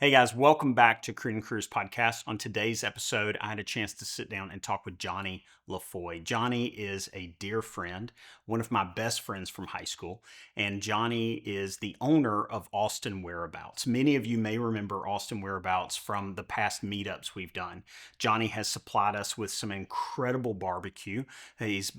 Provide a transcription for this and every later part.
Hey guys, welcome back to Creed and Cruise Podcast. On today's episode, I had a chance to sit down and talk with Johnny LaFoy. Johnny is a dear friend, one of my best friends from high school, and Johnny is the owner of Austin Whereabouts. Many of you may remember Austin Whereabouts from the past meetups we've done. Johnny has supplied us with some incredible barbecue. He's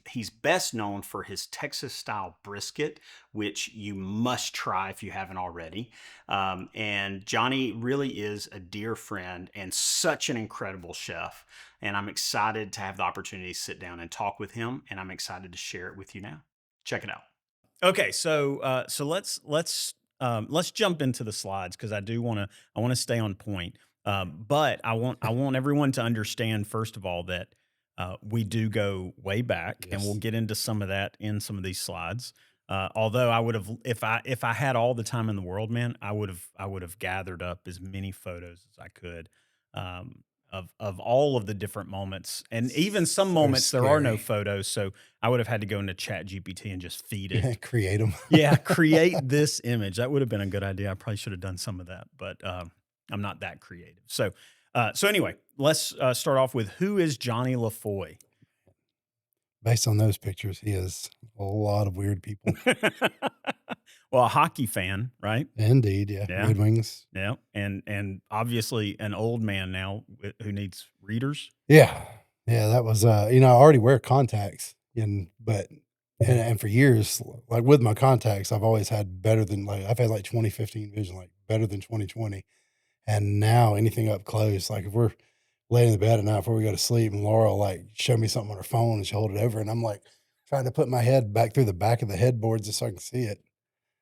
best known for his Texas style brisket, which you must try if you haven't already. And Johnny really is a dear friend and such an incredible chef. And I'm excited to have the opportunity to sit down and talk with him. And I'm excited to share it with you now. Check it out. Okay, so let's jump into the slides because I want to stay on point. But I want everyone to understand first of all that we do go way back, and we'll Yes. get into some of that in some of these slides. Although I would have, if I had all the time in the world, man, I would have gathered up as many photos as I could of all of the different moments, and even some So moments there are no scary. photos, so I would have had to go into Chat GPT and just feed Yeah, it. create them. Yeah, create this image. That would have been a good idea. I probably should have done some of that, but I'm not that creative. So anyway, let's start off with who is Johnny LaFoy. Based on those pictures, he is a lot of weird people. Well, a hockey fan, right? Indeed, yeah. Yeah, Red Wings. yeah, and obviously an old man now who needs readers. Yeah. Yeah, that was I already wear contacts and for years, like with my contacts, I've always had better than I've had like 2015 vision, like better than 2020. And now anything up close, like if we're laying in the bed at night before we go to sleep and Laura will like show me something on her phone and she'll hold it over and I'm like trying to put my head back through the back of the headboard just so I can see it.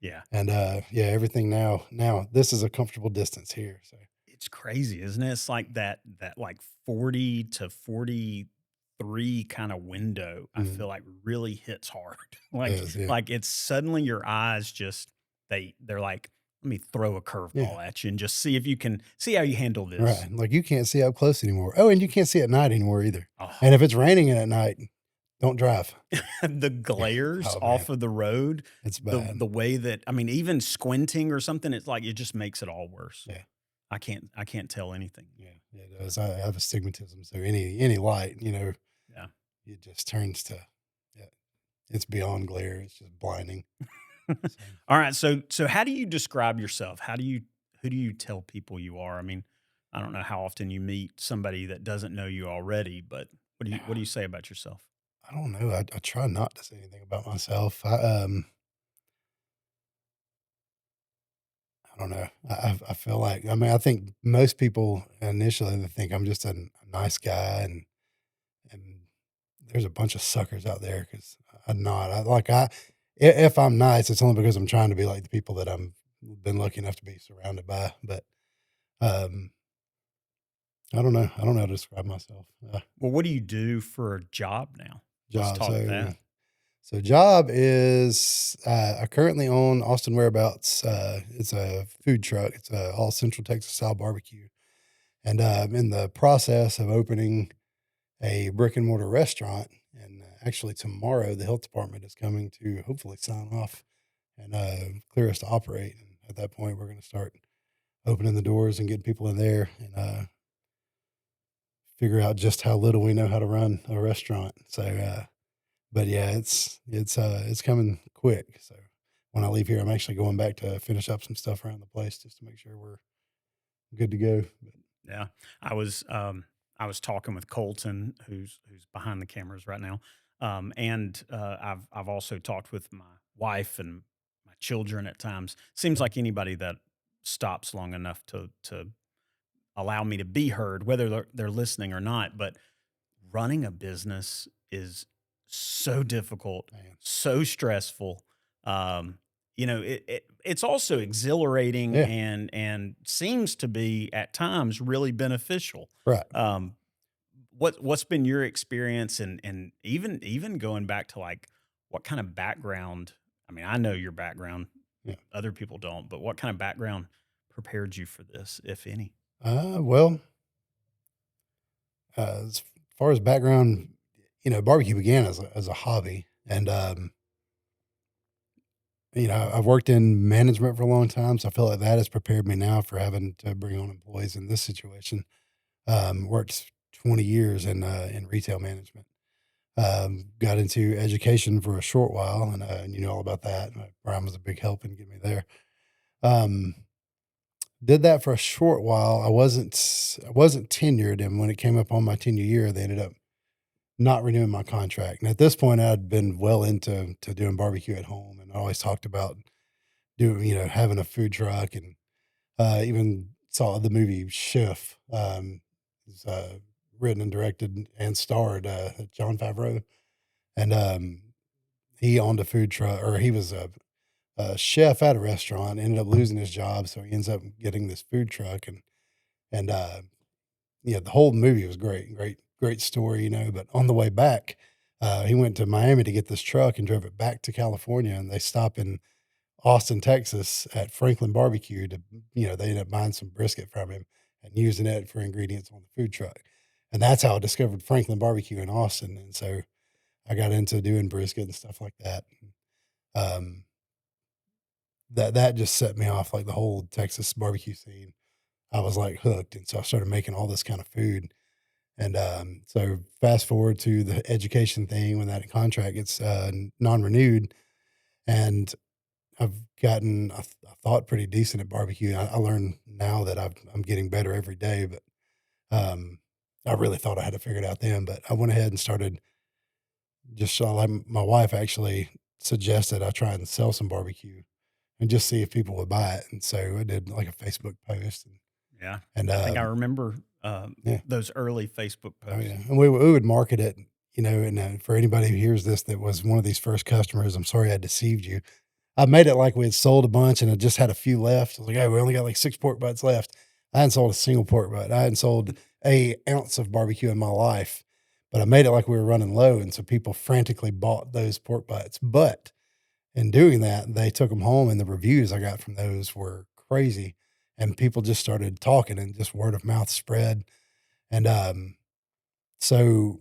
Yeah, And yeah, everything now this is a comfortable distance here. So it's crazy, isn't it? It's like that like 40 to 43 kind of window. I feel like really hits hard. it like is, yeah. like it's suddenly your eyes just they're like, let me throw a Yeah. curveball at you and just see if you can see how you handle this. Right. Like you can't see up close anymore. Oh, and you can't see at night anymore either. Oh, And if it's raining in at night, don't drive. the glares Oh man, off of the road, it's the bad. the way that I mean, even squinting or something, it's like it just makes it all worse. Yeah. I can't tell anything. Yeah. Yeah, it does. I have astigmatism. So any light, Yeah. it just turns to yeah, it's beyond glare. It's just blinding. So All right. So how do you describe yourself? Who do you tell people you are? I mean, I don't know how often you meet somebody that doesn't know you already, but what do you say about yourself? I don't know. I try not to say anything about myself. I don't know. I feel like I think most people initially they think I'm just a nice guy, and there's a bunch of suckers out there because I'm not. If I'm nice, it's only because I'm trying to be like the people that I'm been lucky enough to be surrounded by. But um, I don't know. I don't know how to describe myself. Well, what do you do for a job now? Let's Job. talk that. So job is I currently own Austin Whereabouts. It's a food truck. It's a all Central Texas style barbecue, and I'm in the process of opening a brick and mortar restaurant. And actually, tomorrow the health department is coming to hopefully sign off and clear us to operate. And at that point, we're going to start opening the doors and getting people in there and figure out just how little we know how to run a restaurant. So, but yeah, it's coming quick. So when I leave here, I'm actually going back to finish up some stuff around the place just to make sure we're good to go. But Yeah. I was talking with Colton, who's behind the cameras right now. And I've also talked with my wife and my children at times. Seems like anybody that stops long enough to allow me to be heard, whether they're listening or not. But running a business is so difficult, man, so stressful. Um, it's also exhilarating yeah, and seems to be at times really beneficial. right, Um, what's been your experience and even going back to like what kind of background? I mean, I know your background, yeah. other people don't, but what kind of background prepared you for this, if any? Well, as far as background, barbecue began as a hobby, and I've worked in management for a long time, so I feel like that has prepared me now for having to bring on employees in this situation. Worked 20 years in retail management. Got into education for a short while, and you know all about that. Brian was a big help in getting me there. Um, did that for a short while. I wasn't tenured, and when it came up on my tenure year, they ended up not renewing my contract. And at this point, I'd been well into doing barbecue at home, and I always talked about doing having a food truck, and even saw the movie Chef. It's, written and directed and starred John Favreau, and he owned a food truck, or he was a chef at a restaurant. Ended up losing his job, so he ends up getting this food truck, and yeah, the whole movie was great, great story, But on the way back, he went to Miami to get this truck and drove it back to California, and they stop in Austin, Texas, at Franklin Barbecue to, they ended up buying some brisket from him and using it for ingredients on the food truck, and that's how I discovered Franklin Barbecue in Austin, and so I got into doing brisket and stuff like that. Um, that just set me off, like, the whole Texas barbecue scene. I was, like, hooked, and so I started making all this kind of food, and, so fast forward to the education thing when that contract gets, non-renewed, and I've gotten, I thought, pretty decent at barbecue. I learned now that I'm getting better every day, but, um, I really thought I had it figured out then, but I went ahead and started just so like my wife actually suggested I try and sell some barbecue and just see if people would buy it, and so I did, like, a Facebook post, Yeah. and, I think I remember yeah. those early Facebook Oh, posts. yeah, and we would market it, and, for anybody who hears this that was one of these first customers, I'm sorry I deceived you. I made it like we had sold a bunch and I just had a few left. I was like, "Hey, we only got like 6 pork butts left." I hadn't sold a single pork butt. I hadn't sold a ounce of barbecue in my life, but I made it like we were running low, and so people frantically bought those pork butts. But in doing that, they took them home, and the reviews I got from those were crazy, and people just started talking, and just word of mouth spread, and, so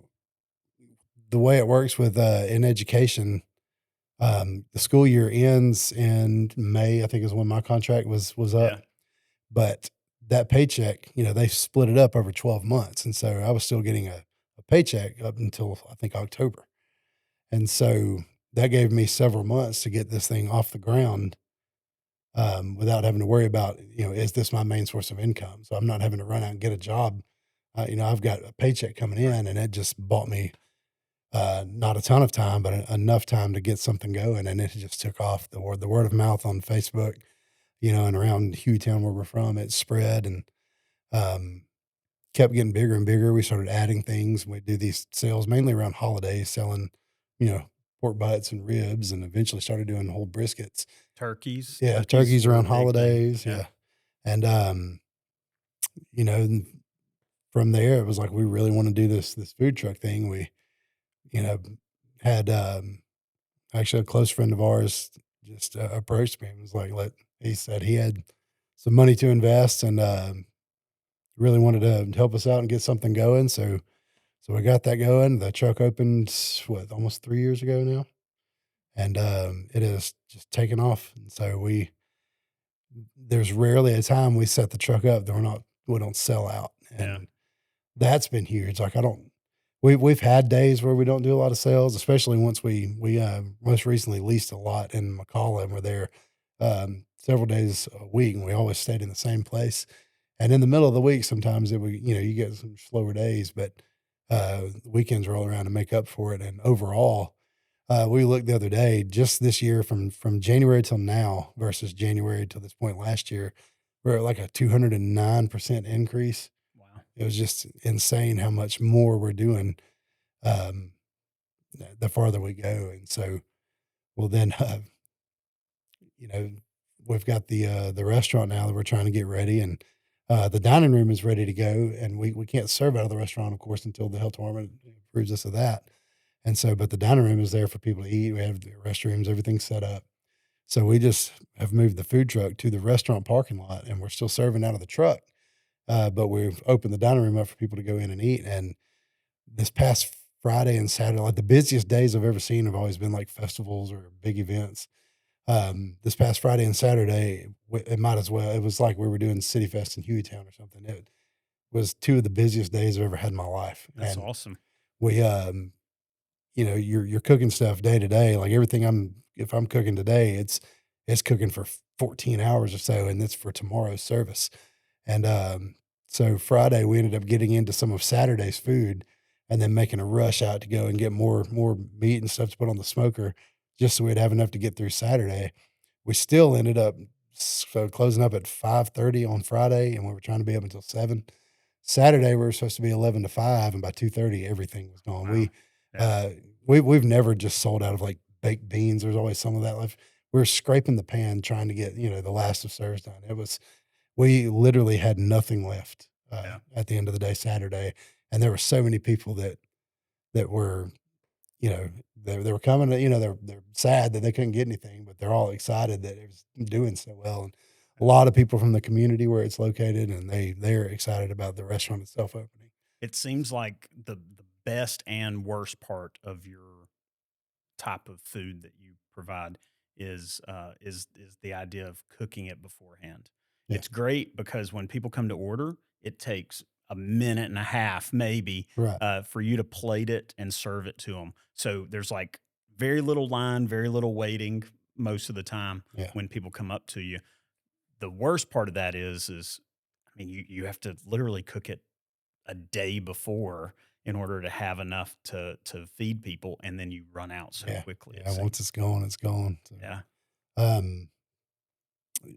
the way it works with, in education, the school year ends in May, I think is when my contract was Yeah. up, but that paycheck, they split it up over 12 months, and so I was still getting a paycheck up until, I think, October, and so that gave me several months to get this thing off the ground, without having to worry about, is this my main source of income? So I'm not having to run out and get a job. I've got a paycheck coming Right. in, and it just bought me, not a ton of time, but enough time to get something going, and it just took off. The word of mouth on Facebook, and around Hueytown where we're from, it spread and, um, kept getting bigger and bigger. We started adding things. We do these sales mainly around holidays, selling, you know, pork butts and ribs, and eventually started doing whole briskets. Turkeys. Yeah, Turkeys turkeys were a around big thing. holidays. Yeah. Yeah, and you know, and from there it was like we really want to do this food truck thing. We, you know, had actually a close friend of ours just approached me and was like, "Let." He said he had some money to invest and really wanted to help us out and get something going. So we got that going. The truck opened what almost 3 years ago now, and it has just taken off. And so there's rarely a time we set the truck up that we don't sell out, Yeah. and that's been huge. Like I don't. We've had days where we don't do a lot of sales, especially once we most recently leased a lot in McCalla and we're there several days a week, and we always stayed in the same place. And in the middle of the week, sometimes you get some slower days, but the weekends roll around to make up for it. And overall, we looked the other day, just this year from January till now versus January till this point last year, we're at like a 209% increase. Wow. It was just insane how much more we're doing, um, the farther we go, and so, well, then, you know, we've got the restaurant now that we're trying to get ready, and, the dining room is ready to go, and we can't serve out of the restaurant, of course, until the health department approves us of that, and so but the dining room is there for people to eat. We have the restrooms, everything's set up. So we just have moved the food truck to the restaurant parking lot, and we're still serving out of the truck, but we've opened the dining room up for people to go in and eat, and this past Friday and Saturday, like, the busiest days I've ever seen have always been, like, festivals or big events. This past Friday and Saturday, it might as well. It was like we were doing City Fest in Hueytown or something. It was two of the busiest days I've ever had in my life, That's and awesome. we, you're cooking stuff day to day. Like everything if I'm cooking today, it's cooking for 14 hours or so, and it's for tomorrow's service. And so Friday we ended up getting into some of Saturday's food, and then making a rush out to go and get more meat and stuff to put on the smoker, just so we'd have enough to get through Saturday. We still ended up closing up at 5:30 on Friday, and we were trying to be up until 7. Saturday, we were supposed to be 11 to 5, and by 2:30, everything was gone. Wow. Yeah. Uh, we've never just sold out of, like, baked beans. There's always some of that left. We were scraping the pan trying to get, the last of serves done. We literally had nothing left, Yeah. at the end of the day Saturday, and there were so many people that were, you know, they were coming to, they're sad that they couldn't get anything, but they're all excited that it was doing so well, and a lot of people from the community where it's located, and they're excited about the restaurant itself opening. It seems like the best and worst part of your type of food that you provide is the idea of cooking it beforehand. Yeah, It's great because when people come to order, it takes a minute and a half maybe right. for you to plate it and serve it to them. So there's like very little line, very little waiting most of the time Yeah, when people come up to you. The worst part of that is I mean you have to literally cook it a day before in order to have enough to feed people, and then you run out so yeah, quickly, it yeah, once seems. it's gone, it's gone, so, Yeah, um,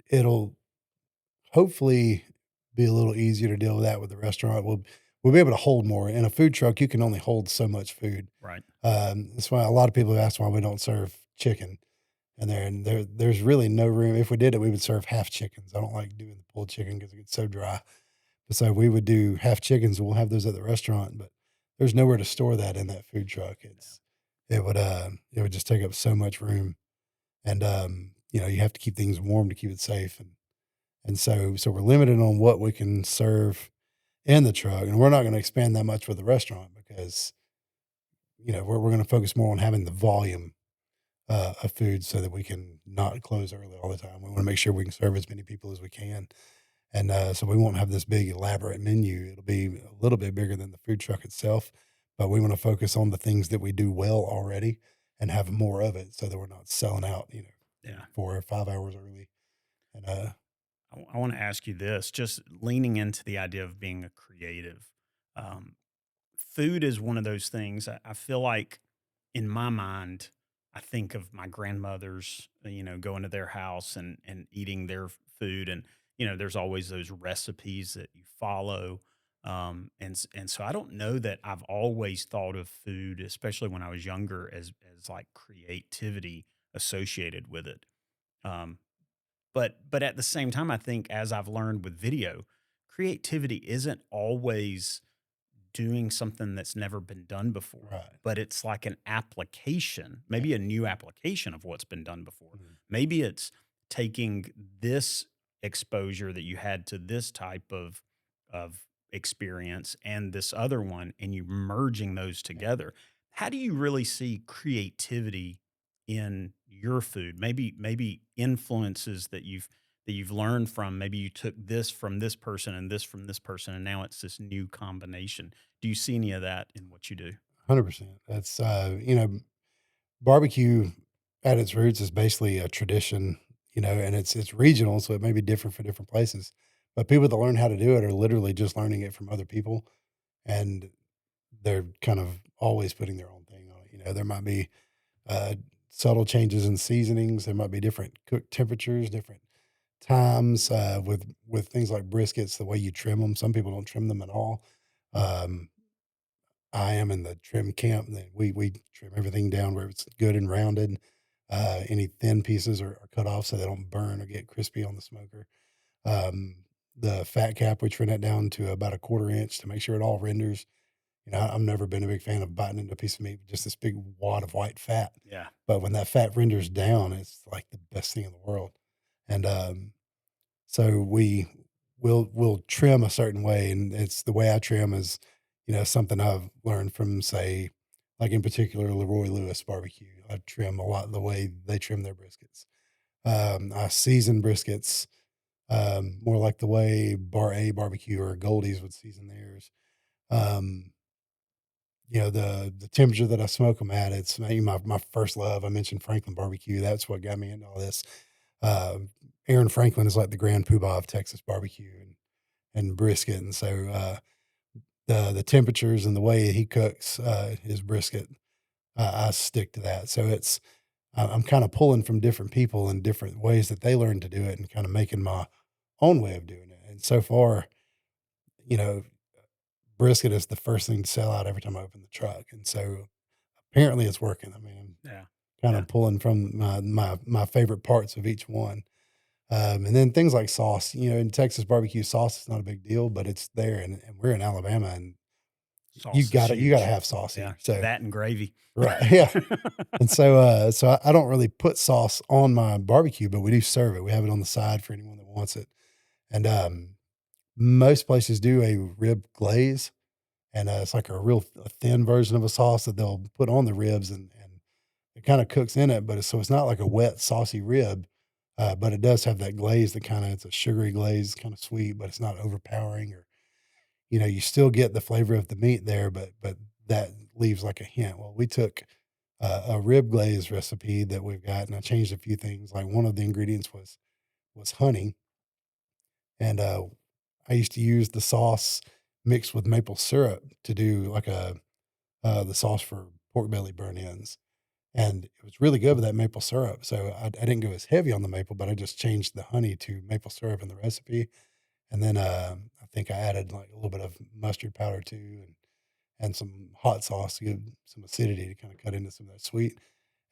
it'll hopefully be a little easier to deal with that with the restaurant. We'll be able to hold more. In a food truck, you can only hold so much food. right. That's why a lot of people have asked why we don't serve chicken there's really no room. If we did it, we would serve half chickens. I don't like doing the pulled chicken because it gets so dry. But so we would do half chickens. We'll have those at the restaurant, but there's nowhere to store that in that food truck. It would just take up so much room, and you have to keep things warm to keep it safe, and so we're limited on what we can serve in the truck, and we're not going to expand that much with the restaurant because we're going to focus more on having the volume of food so that we can not close early all the time. We want to make sure we can serve as many people as we can. And so we won't have this big elaborate menu. It'll be a little bit bigger than the food truck itself, but we want to focus on the things that we do well already and have more of it so that we're not selling out, Yeah. 4 or 5 hours early. And I want to ask you this, just leaning into the idea of being a creative. Um, Food is one of those things I feel like in my mind, I think of my grandmothers, going to their house and eating their food, and there's always those recipes that you follow, and so I don't know that I've always thought of food, especially when I was younger, as like creativity associated with it. Um, but at the same time, I think as I've learned with video, creativity isn't always doing something that's never been done before, right. but it's like an application, Yeah. maybe a new application of what's been done before. Mhm. Maybe it's taking this exposure that you had to this type of experience and this other one and you merging those Yeah. together. How do you really see creativity in your food? Maybe influences that you've learned from. Maybe you took this from this person and this from this person, and now it's this new combination. Do you see any of that in what you do? 100%. That's, barbecue at its roots is basically a tradition, and it's regional, so it may be different for different places. But people that learn how to do it are literally just learning it from other people, and they're kind of always putting their own thing on it. There might be uh, subtle changes in seasonings. There might be different cook temperatures, different times with things like briskets. The way you trim them, some people don't trim them at all. Um, I am in the trim camp. That we trim everything down where it's good and rounded. Any thin pieces are cut off so they don't burn or get crispy on the smoker. Um, the fat cap, we trim it down to about a quarter inch to make sure it all renders. I've never been a big fan of biting into a piece of meat with just this big wad of white fat. Yeah, But when that fat renders down, it's like the best thing in the world. And so we'll trim a certain way, and it's the way I trim is, something I've learned from, say, like in particular Leroy Lewis barbecue. I trim a lot the way they trim their briskets. I season briskets more like the way Bar A barbecue or Goldie's would season theirs. Um, the temperature that I smoke them at, it's my first love. I mentioned Franklin barbecue. That's what got me into all this. Uh, Aaron Franklin is like the grand poobah of Texas barbecue and brisket. And so, the temperatures and the way he cooks, his brisket, I stick to that. So I'm kind of pulling from different people and different ways that they learn to do it and kind of making my own way of doing it. And so far, you know, brisket is the first thing to sell out every time I open the truck. And so apparently it's working. I mean, I'm Yeah. kind Yeah. of pulling from my favorite parts of each one. And then things like sauce, in Texas barbecue sauce is not a big deal, but it's there and we're in Alabama and Sauce is you gotta huge. have sauce Yeah. here. So, That and gravy. right. Yeah. And so, I don't really put sauce on my barbecue, but we do serve it. We have it on the side for anyone that wants it. And, most places do a rib glaze, and, it's like a thin version of a sauce that they'll put on the ribs and it kinda cooks in it, but it's not like a wet, saucy rib, but it does have that glaze that it's a sugary glaze, kinda sweet, but it's not overpowering or you still get the flavor of the meat there, but that leaves like a hint. Well, we took a rib glaze recipe that we've got, and I changed a few things. Like one of the ingredients was honey, and I used to use the sauce mixed with maple syrup to do like the sauce for pork belly burnt ends, and it was really good with that maple syrup. So I didn't go as heavy on the maple, but I just changed the honey to maple syrup in the recipe, and then I think I added like a little bit of mustard powder too, and some hot sauce to give some acidity to kind of cut into some of that sweet,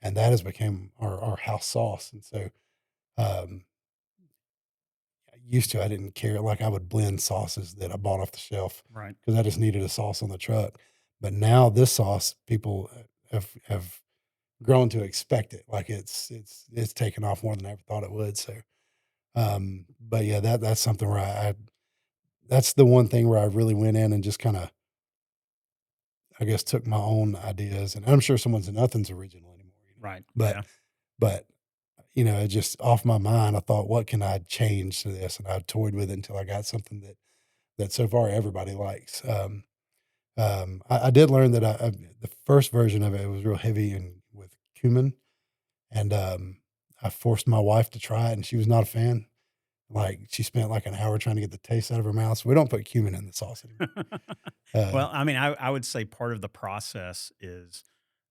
and that has become our house sauce. And so, um, used to I didn't care, like, I would blend sauces that I bought off the shelf Right. because I just needed a sauce on the truck. But now this sauce, people have grown to expect it. Like, it's taken off more than I ever thought it would. So, but yeah, that's something where I that's the one thing where I really went in and just kinda, I guess, took my own ideas, and I'm sure someone's nothing's original anymore. Right. But Yeah. but, it just off my mind, I thought, "What can I change to this?" And I toyed with it until I got something that so far everybody likes. I did learn that the first version of it was real heavy and with cumin, and, I forced my wife to try it, and she was not a fan. Like, she spent, like, an hour trying to get the taste out of her mouth, so we don't put cumin in the sauce anymore. Uh, Well, I mean, I would say part of the process is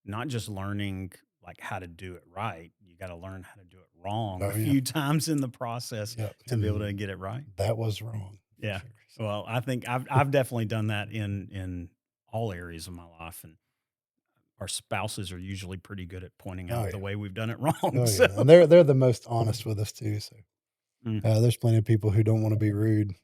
not just learning like how to do it right. You got to learn how to do it wrong a oh, yeah. few times in the process Yep, to be able and to get it right. that was wrong for Yeah. sure. So, Well, I think I've definitely done that in all areas of my life, and our spouses are usually pretty good at pointing oh, out the yeah. way we've done it wrong. Oh, So, yeah, and they're the most honest with us too, so, mm, there's plenty of people who don't wanna be rude,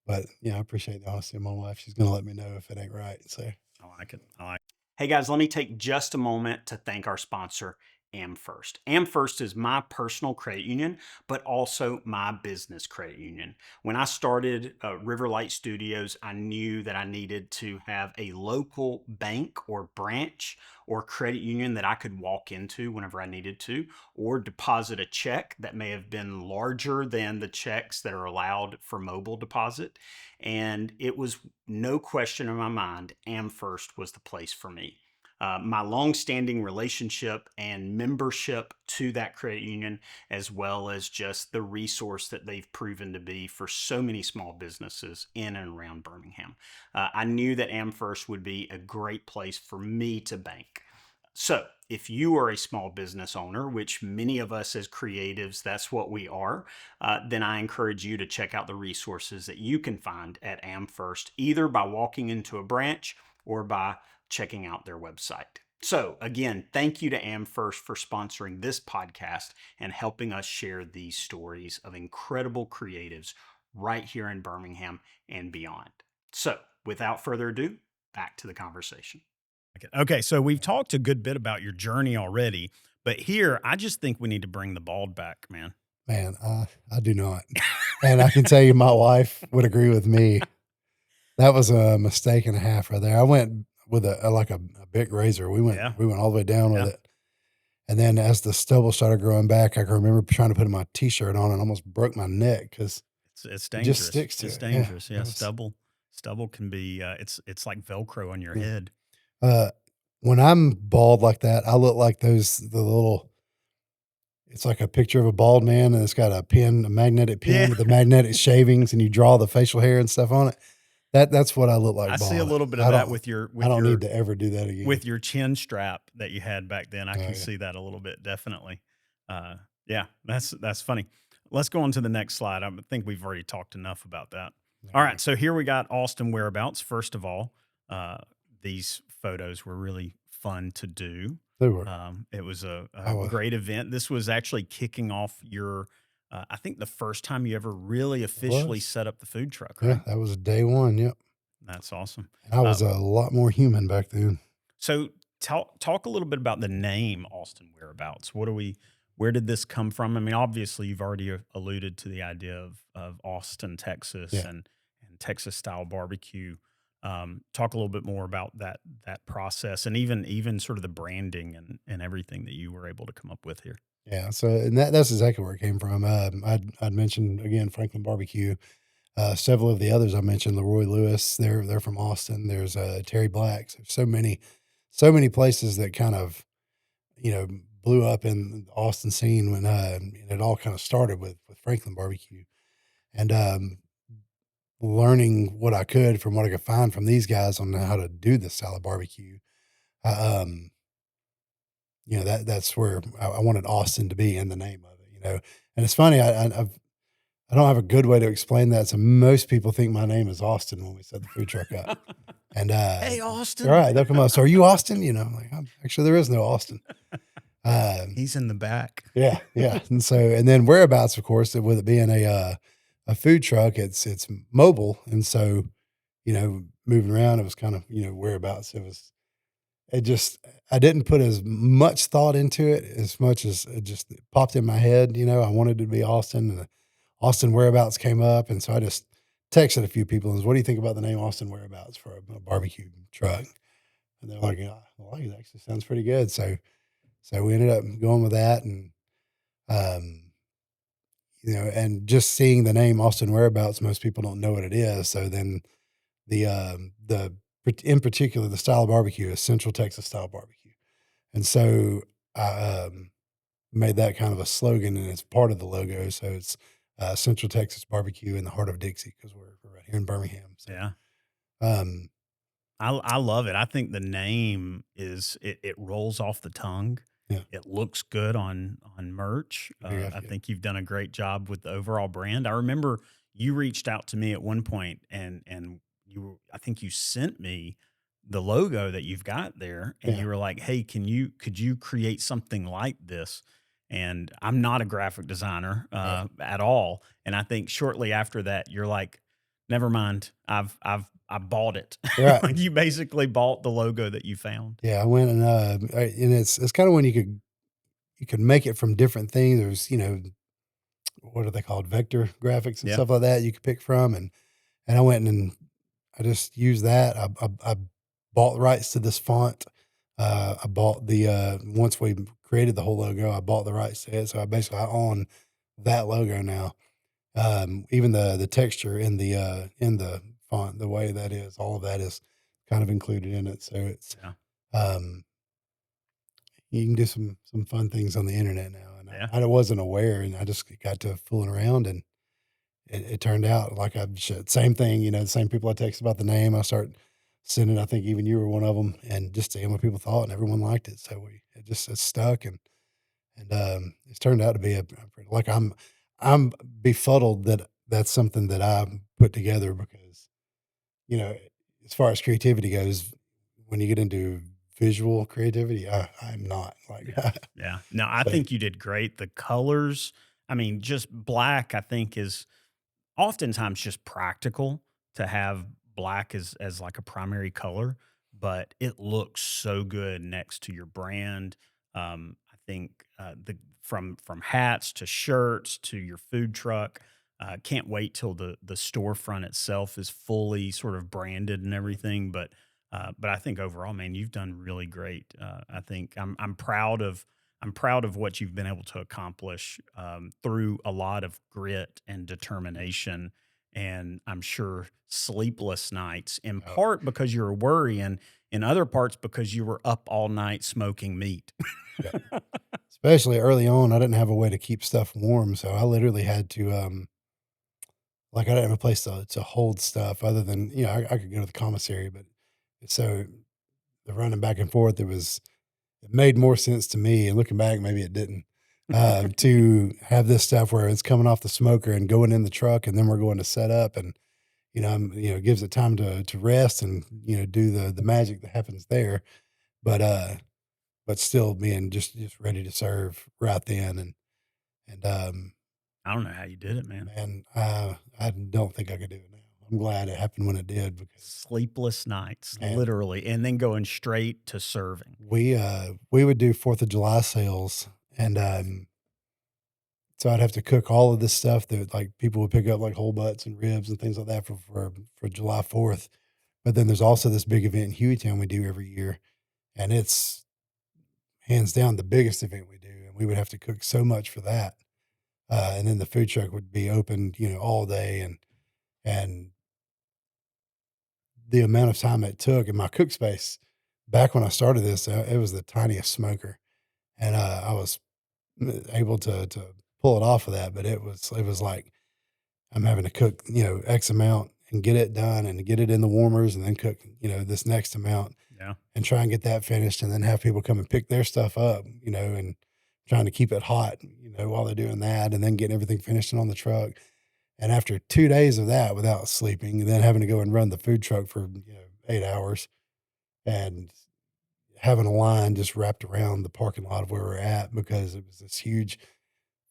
but, I appreciate the honesty of my wife. She's gonna let me know if it ain't right, so I like it. I like. Hey guys, let me take just a moment to thank our sponsor, AmFirst. AmFirst is my personal credit union, but also my business credit union. When I started Riverlight Studios, I knew that I needed to have a local bank or branch or credit union that I could walk into whenever I needed to, or deposit a check that may have been larger than the checks that are allowed for mobile deposit. And it was no question in my mind, AmFirst was the place for me. My long-standing relationship and membership to that credit union, as well as just the resource that they've proven to be for so many small businesses in and around Birmingham. I knew that AmFirst would be a great place for me to bank. So, if you are a small business owner, which many of us as creatives, that's what we are, then I encourage you to check out the resources that you can find at AmFirst, either by walking into a branch or by checking out their website. So, again, thank you to AmFirst for sponsoring this podcast and helping us share these stories of incredible creatives right here in Birmingham and beyond. So, without further ado, back to the conversation. Okay, so we've talked a good bit about your journey already, but here I just think we need to bring the bald back, man. man, I do not. And I can tell you my wife would agree with me. That was a mistake and a half right there. I went with like a big razor. We went Yeah, we went all the way down with yeah. it. And then as the stubble started growing back, I can remember trying to put my T-shirt on and almost broke my neck because It's it just dangerous. sticks to It's it. Yeah, dangerous. Yeah, stubble can be it's like Velcro on your yeah. head. Uh, when I'm bald like that, I look like the little. It's like a picture of a bald man, and it's got a pin, a magnetic Yeah. pin with the magnetic shavings, and you draw the facial hair and stuff on it. That's what I look like I see a bald. little bit of I that don't with your I don't need to ever do that again. chin strap that you had back then. I Oh, can yeah. see that a little bit, definitely. Yeah, that's funny. Let's go on to the next slide. I think we've already talked enough about that. All Okay. right, so here we got Austin whereabouts. First of all, uh, these photos were really fun to do. They were. It was I a was. great event. This was actually kicking off your, I think, the first time you ever really It officially was. set up the food truck, Yeah, right? that was day one, yep. That's awesome. And I Uh, was a lot more human back then. So talk a little bit about the name Austin Whereabouts. Where did this come from? I mean, obviously you've already alluded to the idea of Austin, Texas, Yeah. and Texas style barbecue. Talk a little bit more about that process, and even sort of the branding and everything that you were able to come up with here. Yeah, so and that's exactly where it came from. I'd mentioned, again, Franklin Barbecue. Several of the others I mentioned, Leroy Lewis, they're from Austin. There's, Terry Black's. There's so many places that kind of, you know, blew up in the Austin scene when, it all kinda started with Franklin Barbecue, and, learning what I could from what I could find from these guys on how to do the salad barbecue. I, that's where I wanted Austin to be in the name of it, you know? And it's funny, I don't have a good way to explain that, so most people think my name is Austin when we set the food truck up, and, Hey, all Austin. right, they'll come up, "So are you Austin?" You know, I'm like, Actually, there is no Austin." Um, He's in the back. yeah, yeah, and then whereabouts, of course, with it being a food truck, it's mobile, and so, moving around, it was kind of, whereabouts. It just I didn't put as much thought into it as much as it just popped in my head, I wanted it to be Austin, and Austin Whereabouts came up, and so I just texted a few people and was, "What do you think about the name Austin Whereabouts for a barbecue truck?" And they're like, "Yeah, well, it actually sounds pretty good." So we ended up going with that, and um, and just seeing the name Austin Whereabouts, most people don't know what it is. So then the in particular the style of barbecue is Central Texas style barbecue, and so I made that kind of a slogan, and it's part of the logo. So it's Central Texas barbecue in the heart of Dixie because we're right here in Birmingham. So Yeah. um, I love it. I think the name it rolls off the tongue. yeah, It looks good on merch. there you go. I Yeah, think you've done a great job with the overall brand. I remember you reached out to me at one point, and I think you sent me the logo that you've got there, and yeah, you were like, "Hey, could you create something like this?" And I'm not a graphic designer right, at all, and I think shortly after that, you're like, "Never mind. I bought it." right. Like, you basically bought the logo that you found. Yeah, I went and and it's kind of when you could make it from different things. There's what are they called, vector graphics and Yeah. stuff like that you could pick from, and I went and I just used that. I bought the rights to this font. I bought the once we created the whole logo, I bought the rights to it. So I own that logo now. Even the texture in the font, the way that is, all of that is kind of included in it. So it's Yeah. um, you can do some fun things on the internet now, and Yeah. I wasn't aware, and I just got to fooling around, and it turned out like I should. Same thing, the same people I text about the name, I start sending. I think even you were one of them, and just seeing what people thought, and everyone liked it. So it stuck, and it's turned out to be like I'm befuddled that that's something that I put together because you know as far as creativity goes, when you get into visual creativity, I'm not like Yeah. Yeah. No, I so think you did great. The colors, I mean, just black, I think is oftentimes just practical to have black as like a primary color, but it looks so good next to your brand. I think the from hats to shirts to your food truck. Can't wait till the storefront itself is fully sort of branded and everything. But I think overall, man, you've done really great. I think I'm proud of I'm proud of what you've been able to accomplish through a lot of grit and determination. And I'm sure sleepless nights, in Oh, part because you were worrying, in other parts because you were up all night smoking meat. yeah. Especially early on, I didn't have a way to keep stuff warm, so I literally had to, like, I didn't have a place to hold stuff other than, I could go to the commissary, but so the running back and forth, it made more sense to me, and looking back, maybe it didn't, to have this stuff where it's coming off the smoker and going in the truck, and then we're going to set up, and, it gives it time to rest and, do the magic that happens there, but, still being just ready to serve right then, and I don't know how you did it, man. man, I don't think I could do it now. I'm glad it happened when it did because, Sleepless nights, man, literally, and then going straight to serving. we would do 4th of July sales, and, so I'd have to cook all of this stuff that, like, people would pick up, like, whole butts and ribs and things like that for July 4th, but then there's also this big event in Hueytown we do every year, and it's hands down the biggest event we do, and we would have to cook so much for that, and then the food truck would be open, all day, and the amount of time it took in my cook space back when I started this, it was the tiniest smoker, and, I was able to pull it off of that, but it was like I'm having to cook, X amount and get it done and get it in the warmers and then cook, this next amount Yeah. and try and get that finished and then have people come and pick their stuff up, and trying to keep it hot, while they're doing that and then getting everything finished and on the truck. And after 2 days of that without sleeping, and then having to go and run the food truck for, 8 hours and having a line just wrapped around the parking lot of where we're at because it was this huge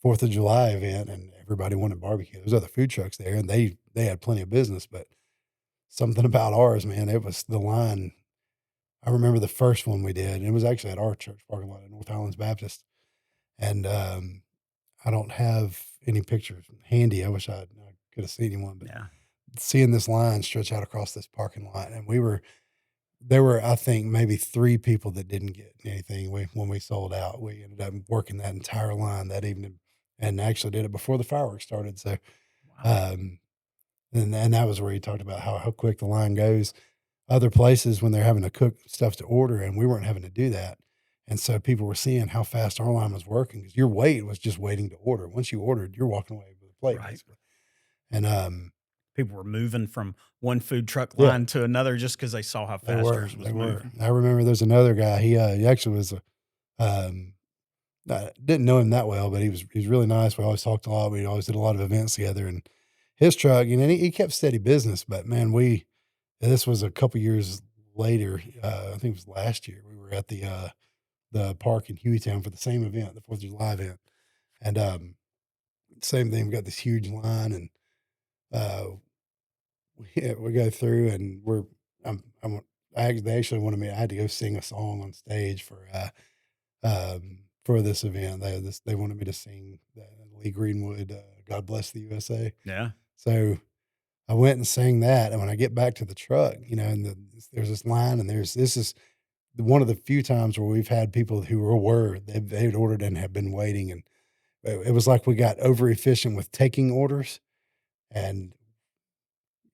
4th of July event and everybody wanted barbecue. There's other food trucks there and they had plenty of business, but something about ours, man, it was the line. I remember the first one we did, and it was actually at our church parking lot at North Highlands Baptist. And I don't have any pictures handy. I could have seen one, but Yeah. seeing this line stretch out across this parking lot, and there were, I think, maybe 3 people that didn't get anything when we sold out. We ended up working that entire line that evening and actually did it before the fireworks started. So, Wow. um, and that was where he talked about how quick the line goes. Other places when they're having to cook stuff to order, and we weren't having to do that. And so people were seeing how fast our line was working because your wait was just waiting to order. Once you ordered, you're walking away with a plate Right. basically. And People were moving from one food truck yeah, line to another just because they saw how fast yours they was were. moving. I remember there's another guy. He actually was a I didn't know him that well, but he was really nice. We always talked a lot. We always did a lot of events together. And his truck, he kept steady business. But man, this was a couple years later. I think it was last year. We were at the park in Hueytown for the same event, the 4th of July event, and same thing. We got this huge line, and uh, we go through, and I'm they actually wanted me. I had to go sing a song on stage for this event. They wanted me to sing Lee Greenwood, "God Bless the USA." Yeah. So I went and sang that, and when I get back to the truck, and there's this line, and this is one of the few times where we've had people who they'd ordered and have been waiting, and it was like we got over efficient with taking orders, and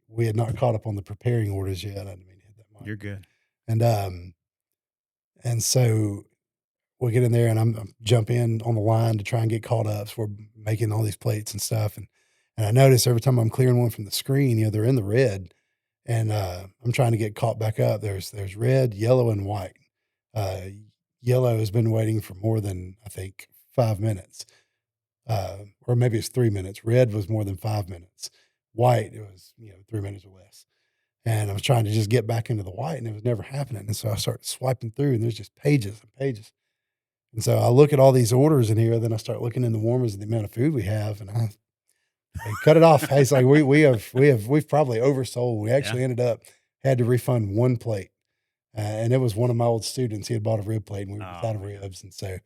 we had not caught up on the preparing orders yet. I didn't mean to hit that mic, You're good. and so we get in there and I'm jump in on the line to try and get caught up. So we're making all these plates and stuff. And I notice every time I'm clearing one from the screen, they're in the red. And I'm trying to get caught back up. There's red, yellow, and white. Uh, Yellow has been waiting for more than I think 5 minutes. Or maybe it's 3 minutes. Red was more than 5 minutes. White, it was, 3 minutes or less. And I was trying to just get back into the white and it was never happening. And so I started swiping through and there's just pages and pages. And so I look at all these orders in here, then I start looking in the warmers at the amount of food we have, and hey, cut it off. Hey, it's like we've probably oversold. We Yeah. actually ended up had to refund 1 plate, and it was one of my old students. He had bought a rib plate, and we were just Oh out of man. ribs, and so,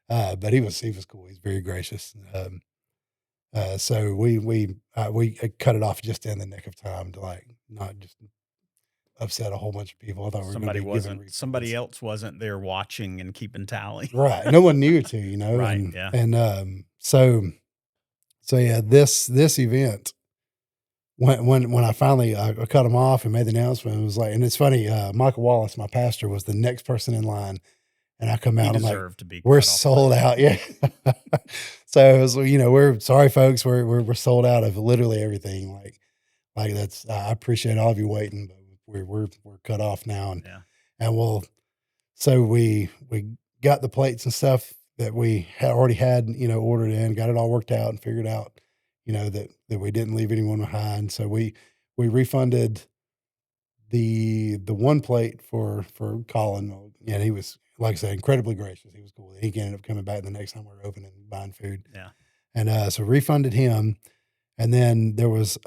but he was cool. He's very gracious. So we cut it off just in the nick of time to like not just upset a whole bunch of people. I thought we were going to be giving Somebody refunds. else wasn't there watching and keeping tally. Right. No one knew to, Right. Yeah. So yeah, this event, when I finally I cut them off and made the announcement, it was like, and it's funny, Michael Wallace, my pastor, was the next person in line, and I come He out, I'm like, deserved to be we're cut off sold late. out, yeah. So it was, we're sorry, folks, we're sold out of literally everything. Like that's I appreciate all of you waiting, but we're cut off now, Yeah. and so we got the plates and stuff that we had already had, ordered in, got it all worked out and figured out, that we didn't leave anyone behind. So we refunded the one plate for Colin, and he was, like I said, incredibly gracious. He was cool. He ended up coming back the next time we were opening and buying food. Yeah. And so refunded him. And then there was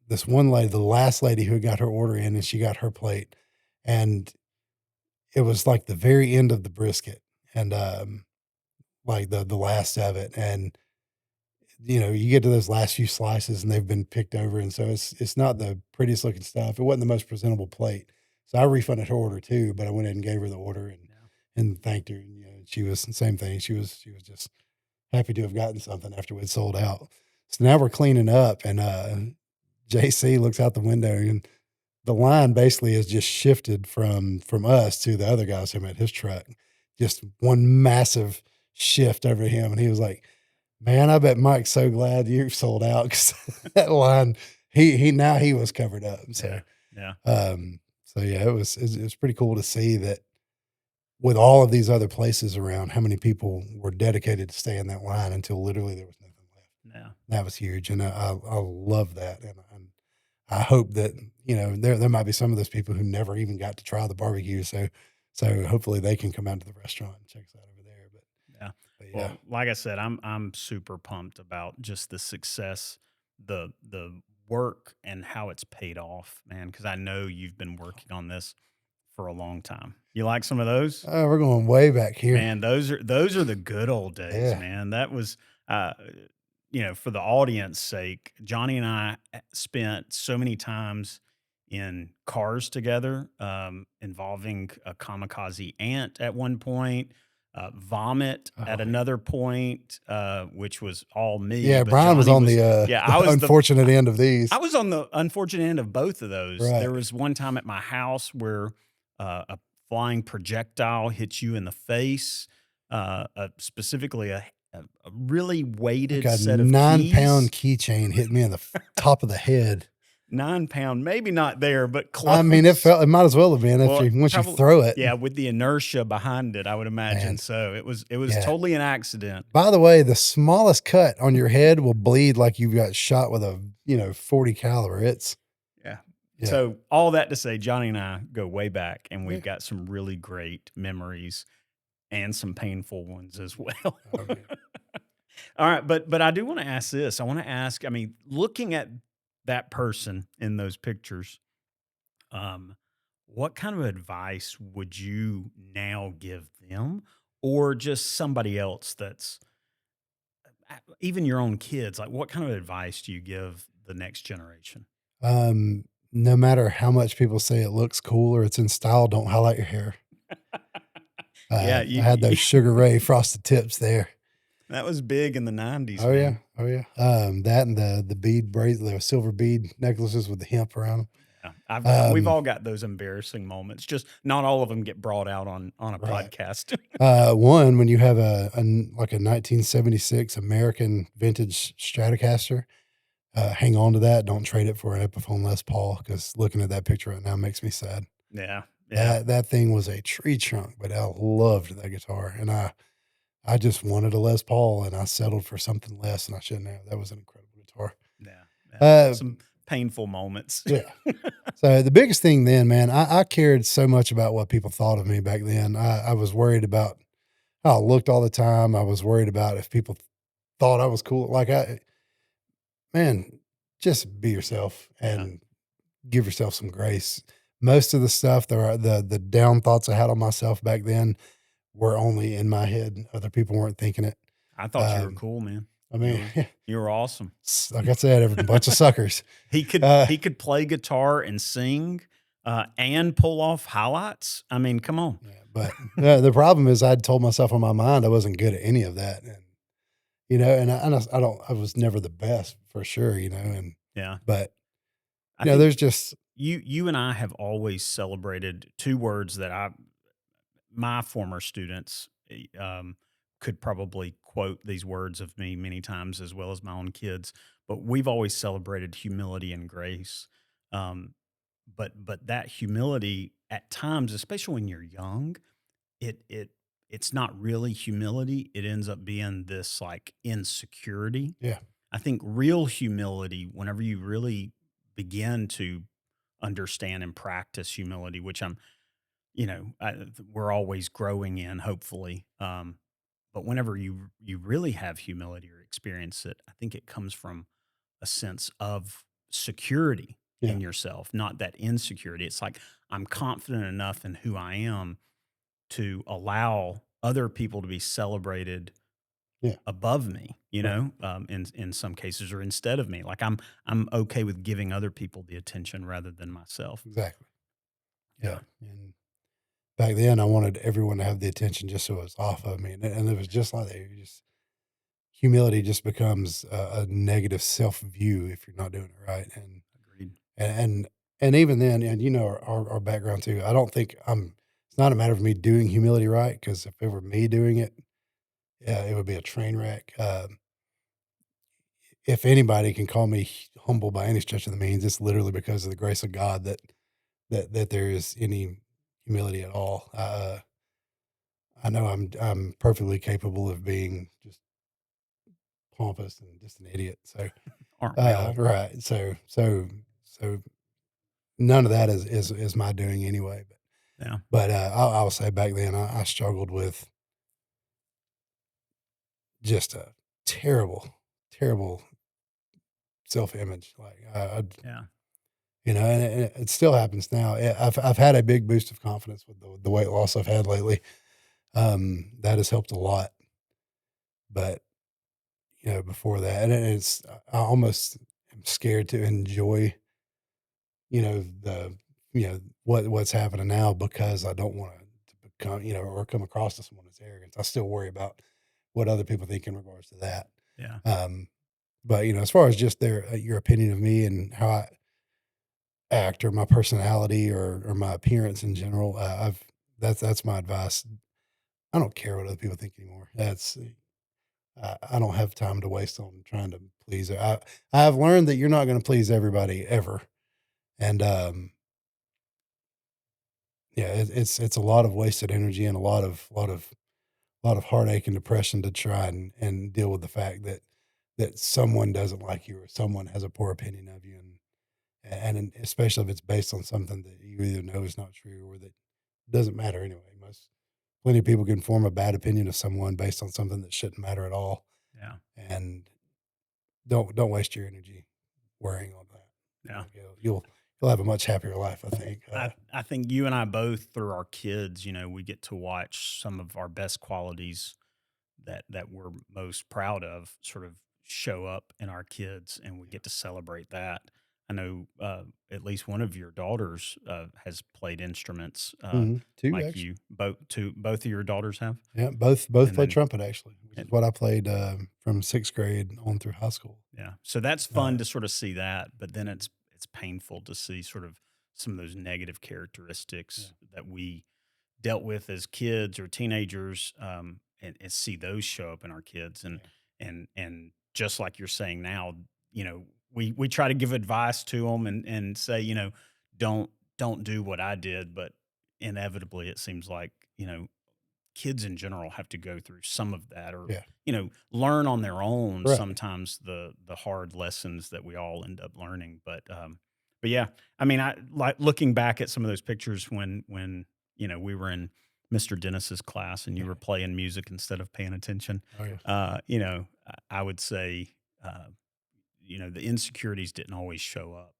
this one lady, the last lady who got her order in, and she got her plate. And it was like the very end of the brisket, and like the last of it. And you get to those last few slices and they've been picked over, and so it's not the prettiest looking stuff. It wasn't the most presentable plate. So I refunded her order too, but I went ahead and gave her the order and thanked her. And she was the same thing. She was just happy to have gotten something after we'd sold out. So now we're cleaning up, and JC looks out the window, and the line basically has just shifted from us to the other guys who at his truck. Just one massive shift over to him, and he was like, "Man, I bet Mike's so glad you sold out, because that line, he was covered up." So, yeah. So yeah, it was pretty cool to see that with all of these other places around, how many people were dedicated to stay in that line until literally there was nothing left. Yeah. That was huge, and I love that, and I hope that there might be some of those people who never even got to try the barbecue, so hopefully they can come out to the restaurant and check us out over there. Yeah. But yeah. Well, like I said, I'm super pumped about just the success, the work, and how it's paid off, man, because I know you've been working on this for a long time. You like some of those? We're going way back here. Man, those are the good old days, Yeah. man. That was for the audience sake, Johnny and I spent so many times in cars together, involving a kamikaze ant at one point, vomit at Oh, another point, which was all me. yeah, But Brian was Johnny on was, the yeah, I the was unfortunate end of these. I was on the unfortunate end of both of those. Right. There was one time at my house where a flying projectile hit you in the face, specifically a really weighted Like a set of 9-pound keys. keychain hit me in the top of the head. 9 pound, maybe not there, but I mean, close. it might as well have been Well, once you probably, throw it. yeah, with the inertia behind it, I would imagine. Man. So it was Yeah. totally an accident. By the way, the smallest cut on your head will bleed like you got shot with a 40 caliber. It's Yeah. Yeah. So all that to say, Johnny and I go way back, and we've Yeah. got some really great memories and some painful ones as well. Oh, yeah. All right, but I do want to ask this. I want to ask, I mean, looking at that person in those pictures, what kind of advice would you now give them, or just somebody else that's even your own kids? Like, what kind of advice do you give the next generation? No matter how much people say it looks cool or it's in style, don't highlight your hair. Yeah, I had those Sugar Ray frosted tips there. that was big in the 90s. Oh man. yeah, oh yeah. That and the bead bracelet, the silver bead necklaces with the hemp around them. Yeah, we've all got those embarrassing moments. Just not all of them get brought out on a Right. podcast. One, when you have like a 1976 American vintage Stratocaster, hang on to that. Don't trade it for an Epiphone Les Paul, because looking at that picture right now makes me sad. Yeah, yeah. That thing was a tree trunk, but I loved that guitar, and I just wanted a Les Paul, and I settled for something less, and I shouldn't have. That was an incredible guitar. Yeah. Some painful moments. Yeah. So the biggest thing then, man, I cared so much about what people thought of me back then. I was worried about how I looked all the time. I was worried about if people thought I was cool. Like man, just be yourself and give yourself some grace. Most of the stuff, the down thoughts I had on myself back then were only in my head. Other people weren't thinking it. I thought you were cool, man. I mean, You were awesome. like I said, a bunch of suckers. He could play guitar and sing. and pull off highlights. I mean, come on. Yeah, but the problem is I'd told myself in my mind I wasn't good at any of that, and I don't I was never the best for sure, and Yeah. but I think there's just you and I have always celebrated two words that my former students could probably quote these words of me many times as well as my own kids, but we've always celebrated humility and grace. Um, but that humility at times, especially when you're young, it's not really humility. It ends up being this like insecurity. yeah, I think real humility, whenever you really begin to understand and practice humility, which we're always growing in, hopefully. But whenever you really have humility or experience it, I think it comes from a sense of security yeah, in yourself, not that insecurity. It's like I'm confident enough in who I am to allow other people to be celebrated yeah, above me, right, in some cases or instead of me. Like I'm okay with giving other people the attention rather than myself. exactly, yeah, Yeah. and back then I wanted everyone to have the attention just so it was off of me, and it was just like that. Just humility just becomes a negative self view if you're not doing it right, Agreed. and and and even then, and our background too. I don't think I'm. It's not a matter of me doing humility right because if it were me doing it, yeah, it would be a train wreck. If anybody can call me humble by any stretch of the means, it's literally because of the grace of God that there is any humility at all. I know I'm perfectly capable of being just pompous and just an idiot. So Aren't we all? right, so none of that is my doing anyway. Yeah. But I'll say back then I struggled with just a terrible, terrible self image. Like Yeah. and it still happens now. I've had a big boost of confidence with the weight loss I've had lately. That has helped a lot. But before that, and it's I almost am scared to enjoy the what's happening now because I don't want to become or come across as someone as arrogant. I still worry about what other people think in regards to that. Yeah. Um, but as far as just your opinion of me and how I act or my personality or my appearance in general, I've that's my advice. I don't care what other people think anymore. I don't have time to waste on trying to please. I've learned that you're not going to please everybody ever, and yeah, it's a lot of wasted energy and a lot of heartache and depression to try and deal with the fact that someone doesn't like you or someone has a poor opinion of you, and especially if it's based on something that you either know is not true or that doesn't matter anyway. Plenty of people can form a bad opinion of someone based on something that shouldn't matter at all, Yeah. and don't waste your energy worrying on that. Yeah. Like you'll have a much happier life, I think. I think you and I both, through our kids, we get to watch some of our best qualities that we're most proud of sort of show up in our kids, and we Yeah. get to celebrate that. I know at least one of your daughters has played instruments Two like actually. you. Both of your daughters have, Yeah, both and play then trumpet actually, which is and what I played from 6th grade on through high school. yeah, so that's fun Uh, to sort of see that, but then it's painful to see sort of some of those negative yeah, characteristics that we dealt with as kids or teenagers, and see those show up in our kids, and yeah, and just like you're saying now, we try to give advice to them and say, don't don't do what I did, but inevitably it seems like kids in general have to go through some of that, or yeah, learn on their own right, sometimes the hard lessons that we all end up learning. But yeah, I mean, I like looking back at some of those pictures when we were in Mr. Dennis's class and you yeah, were playing music instead of paying attention. oh yeah, I would say the insecurities didn't always show up.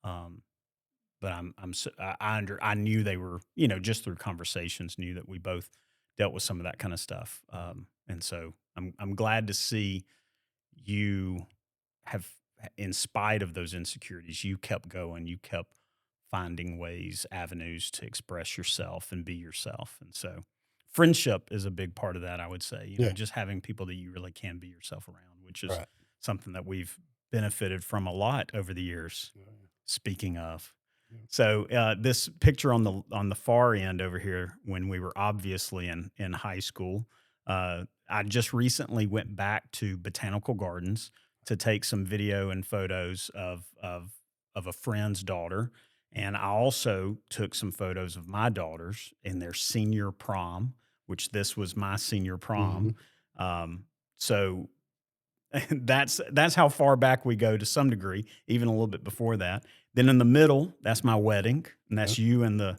um but I knew they were, just through conversations, knew that we both dealt with some of that kind of stuff. mhm, And so I'm glad to see you have, in spite of those insecurities, you kept going, you kept finding ways, avenues to express yourself and be yourself. And so friendship is a big part of that, I would say, Yeah. just having people that you really can be yourself around, which is Right. something that we've benefited from a lot over the years. Yeah. Speaking of, Yeah. so this picture on the far end over here, when we were obviously in high school, I just recently went back to botanical gardens to take some video and photos of a friend's daughter, and I also took some photos of my daughters in their senior prom, which this was my senior prom. Mhm. So that's how far back we go to some degree, even a little bit before that. Then in the middle, that's my wedding, and Yeah. that's you in the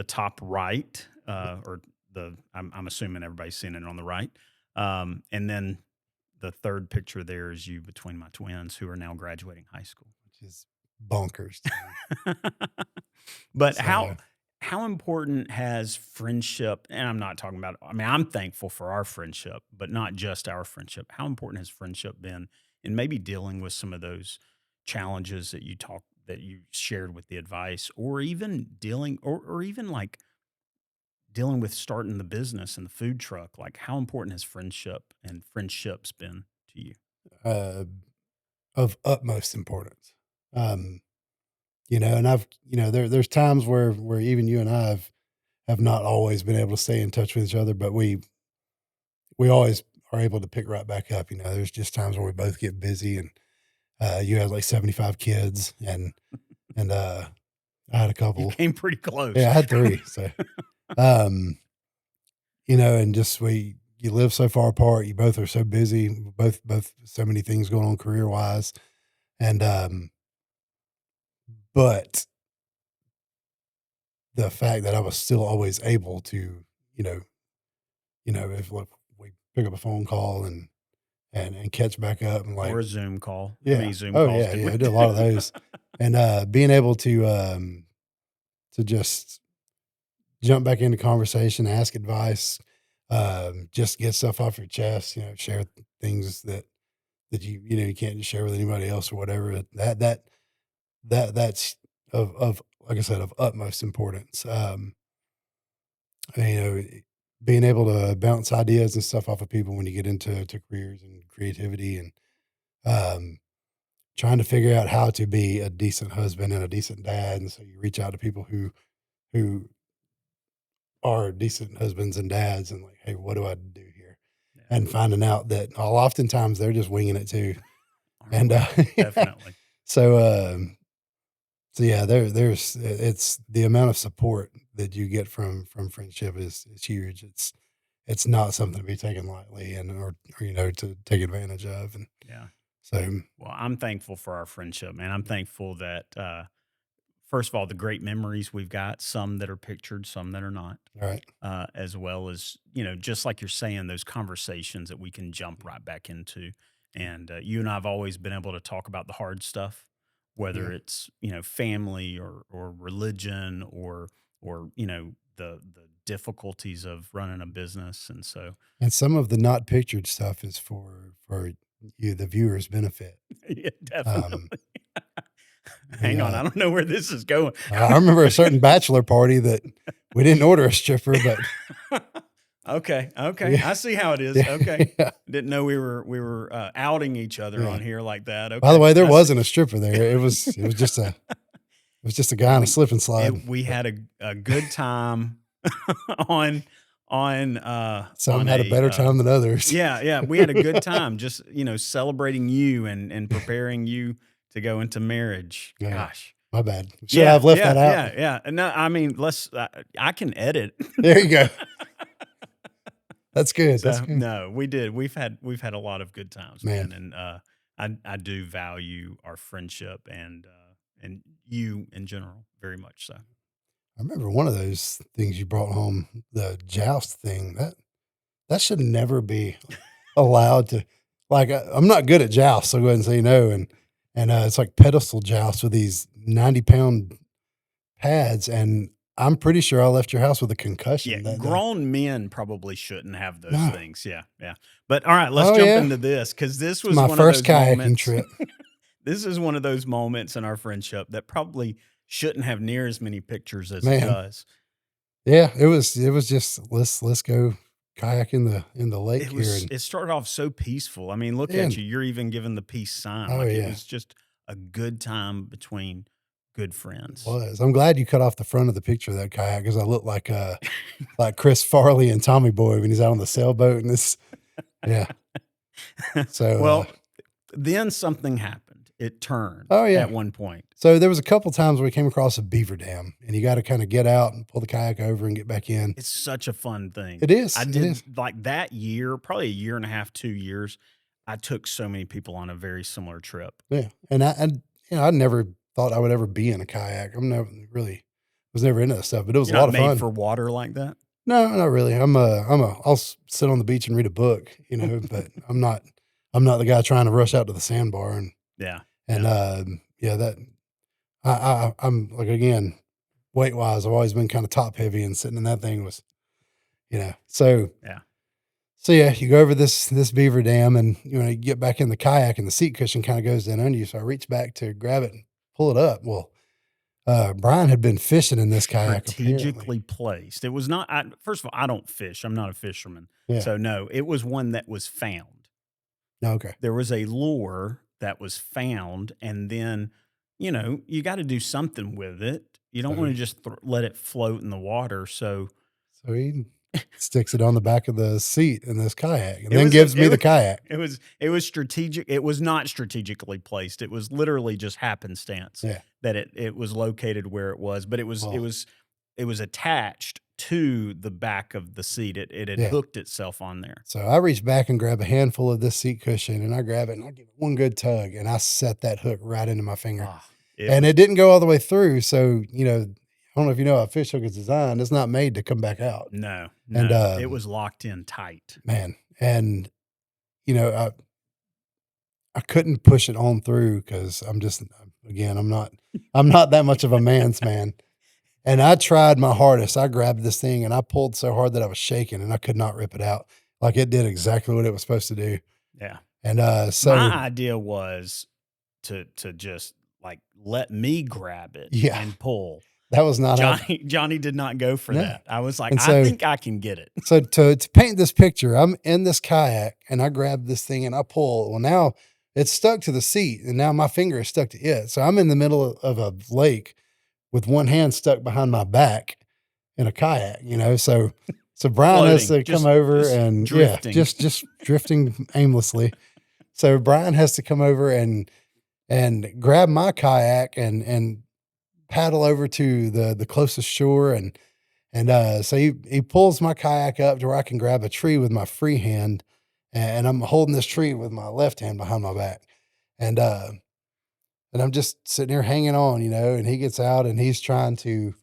top right, or I'm assuming everybody's seeing it on the right. And then the third picture there is you between my twins who are now graduating high school. Which is bonkers to me. But So, how important has friendship, and I'm not talking about, I mean, I'm thankful for our friendship, but not just our friendship. How important has friendship been in maybe dealing with some of those challenges that you shared with the advice, or even dealing, or even like dealing with starting the business and the food truck? Like, how important has friendship and friendships been to you? uh, of utmost importance. Um, and I've, there's times where even you and I have not always been able to stay in touch with each other, but we always are able to pick right back up. There's just times where we both get busy, and you had like 75 kids, and I had a You couple. came pretty close. Yeah, I had three. So, um, and just you live so far apart. You both are so busy. Both so many things going on career wise, and but the fact that I was still always able to, you know, if like we pick up a phone call and catch back up and Or like, a Zoom call. How yeah, many Zoom oh calls yeah, did yeah, we I did do? a lot of those, and being able to just jump back into conversation, ask advice, just get stuff off your chest, share things that you can't just share with anybody else or whatever. That's of like I said, of utmost importance. You know, being able to bounce ideas and stuff off of people when you get into careers and creativity, and um, trying to figure out how to be a decent husband and a decent dad. And so you reach out to people who are decent husbands and dads, and like, hey, what do I do here? Yeah. And finding out that oftentimes they're just winging it too. Aren't And we? Definitely. so so yeah, there's it's the amount of support that you get from friendship is huge. It's not something to be taken lightly, and or to take advantage of. And Yeah. so Well, I'm thankful for our friendship, man. I'm thankful that, first of all, the great memories we've got, some that are pictured, some that are not, all right, as well as, just like you're saying, those conversations that we can jump right back into. And you and I have always been able to talk about the hard stuff, yeah. whether it's, family or religion or, the difficulties of running a business. And so, And some of the not pictured stuff is for you, the viewer's benefit. yeah, definitely. Um, the Hang on, I don't know where this is going. I remember a certain bachelor party that we didn't order a stripper, but Okay, yeah, I see how it is. yeah, Okay, yeah. didn't know we were outing each other Yeah. on here like that. By the Okay, way, there I see. wasn't a stripper there. It was just a guy on a We slip and slide. we But had a good time on on some on had a a better time than others. yeah, we had a good time just celebrating you and preparing you to go into marriage. Yeah, Gosh. my bad. Should I Yeah, have left yeah, that out? yeah, yeah. No, I mean, I can edit. There you go. That's good. That's So good. no, we did. We've had a lot of good times, Man, man, and I do value our friendship and you in general very much so. I remember one of those things you brought home, the joust thing. That should never be allowed to. Like, I'm not good at joust, so go ahead and say no. And it's like pedestal joust with these 90-pound pads, and I'm pretty sure I left your house with a Yeah, concussion that day. grown men probably shouldn't have those No. things. Yeah, yeah. But all right, let's Oh jump yeah, into this because this it's was my one of first those kayaking moments. trip. This is one of those moments in our friendship that probably shouldn't have near as many pictures as it Man. does. Yeah, it was just let's go kayak in the lake here, and It started off so peaceful. I mean, look at and you. You're even giving the peace sign. oh Like it yeah, was just a good time between good it friends. was. I'm glad you cut off the front of the picture of that kayak because I look like Chris Farley and Tommy Boy when he's out on the sailboat and this. Yeah. So Well, then something happened. It turned oh yeah. at one point. So there was a couple times where we came across a beaver dam, and you got to kind of get out and pull the kayak over and get back in. It's such a fun thing. It is. I It is. did like that year, probably a year and a half, 2 years. I took so many people on a very similar trip. Yeah. And I never thought I would ever be in a kayak. I'm never really was never into that stuff, but it was You're a not lot of made fun. for water like that. No, not really. I'll sit on the beach and read a book, but I'm not the guy trying to rush out to the sandbar Yeah. and Yeah. yeah, that I'm like, again, weight wise, I've always been kind of top heavy, and sitting in that thing was, so Yeah. yeah, you go over this beaver dam, and you get back in the kayak, and the seat cushion kind of goes down under you. So I reach back to grab it and pull it up. Well, Brian had been fishing in this kayak apparently. Strategically placed. It was not. First of all, I don't fish. I'm not a fisherman. Yeah. So no, it was one that was found. Okay. There was a lure that was found, and then you got to do something with it. You don't So want to just let it float in the water. So he sticks it on the back of the seat in this kayak, and It then was gives me the kayak. it was strategic. It was not strategically placed. It was literally just happenstance Yeah. that it was located where it was. But it was Wow. it was attached to the back of the seat. It had Yeah. hooked itself on there. So I reach back and grab a handful of this seat cushion, and I grab it and I give it one good tug, and I set that hook right into my finger. Ah, And it didn't go all the way through. So, I don't know if you know how a fish hook is designed. It's not made to come back out. no, And, it was locked in tight. Man, and, I couldn't push it on through because I'm not that much of a man's man. And I tried my hardest. I grabbed this thing and I pulled so hard that I was shaking, and I could not rip it out. Like, it did exactly what it was supposed to do. Yeah. And, so My idea was to just like let me grab it Yeah. and pull. that was not how. Johnny did not go for No. that. I was like, And I so- think I can get it. So to paint this picture, I'm in this kayak and I grab this thing and I pull. Well, now it's stuck to the seat, and now my finger is stuck to it. So I'm in the middle of a lake with one hand stuck behind my back in a kayak, So Brian has to Floating, come just- over just and drifting. just drifting aimlessly. So Brian has to come over and grab my kayak and paddle over to the closest shore, and so he pulls my kayak up to where I can grab a tree with my free hand, and I'm holding this tree with my left hand behind my back, and I'm just sitting here hanging on, and he gets out and he's trying to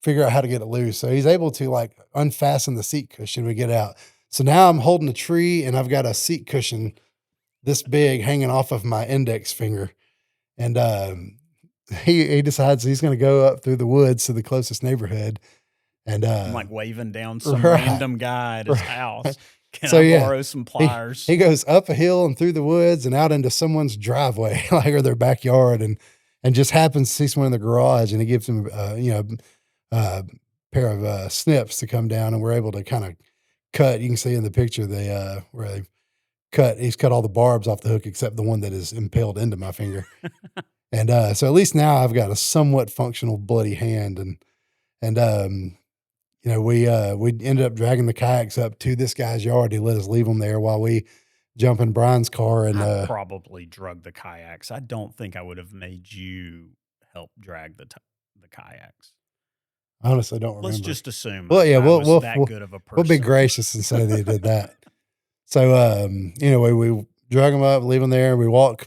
figure out how to get it loose. So he's able to like unfasten the seat cushion. We get out. So now I'm holding a tree and I've got a seat cushion this big hanging off of my index finger, and he decides he's going to go up through the woods to the closest neighborhood. And I'm like waving down some right. random guy at his house. Can So, I yeah, borrow some pliers? he goes up a hill and through the woods and out into someone's driveway, like, or their backyard, and just happens to see someone in the garage, and he gives him a pair of snips to come down, and we're able to kind of cut. You can see in the picture where they cut. He's cut all the barbs off the hook except the one that is impaled into my finger. And so at least now I've got a somewhat functional bloody hand, and we ended up dragging the kayaks up to this guy's yard. He let us leave them there while we jump in Brian's car, and I probably drug the kayaks. I don't think I would have made you help drag the kayaks. I honestly don't remember. Let's just assume. Well, yeah, I was that good of a person. We'll be gracious and say they did that. So we drug them up, leave them there. We walk,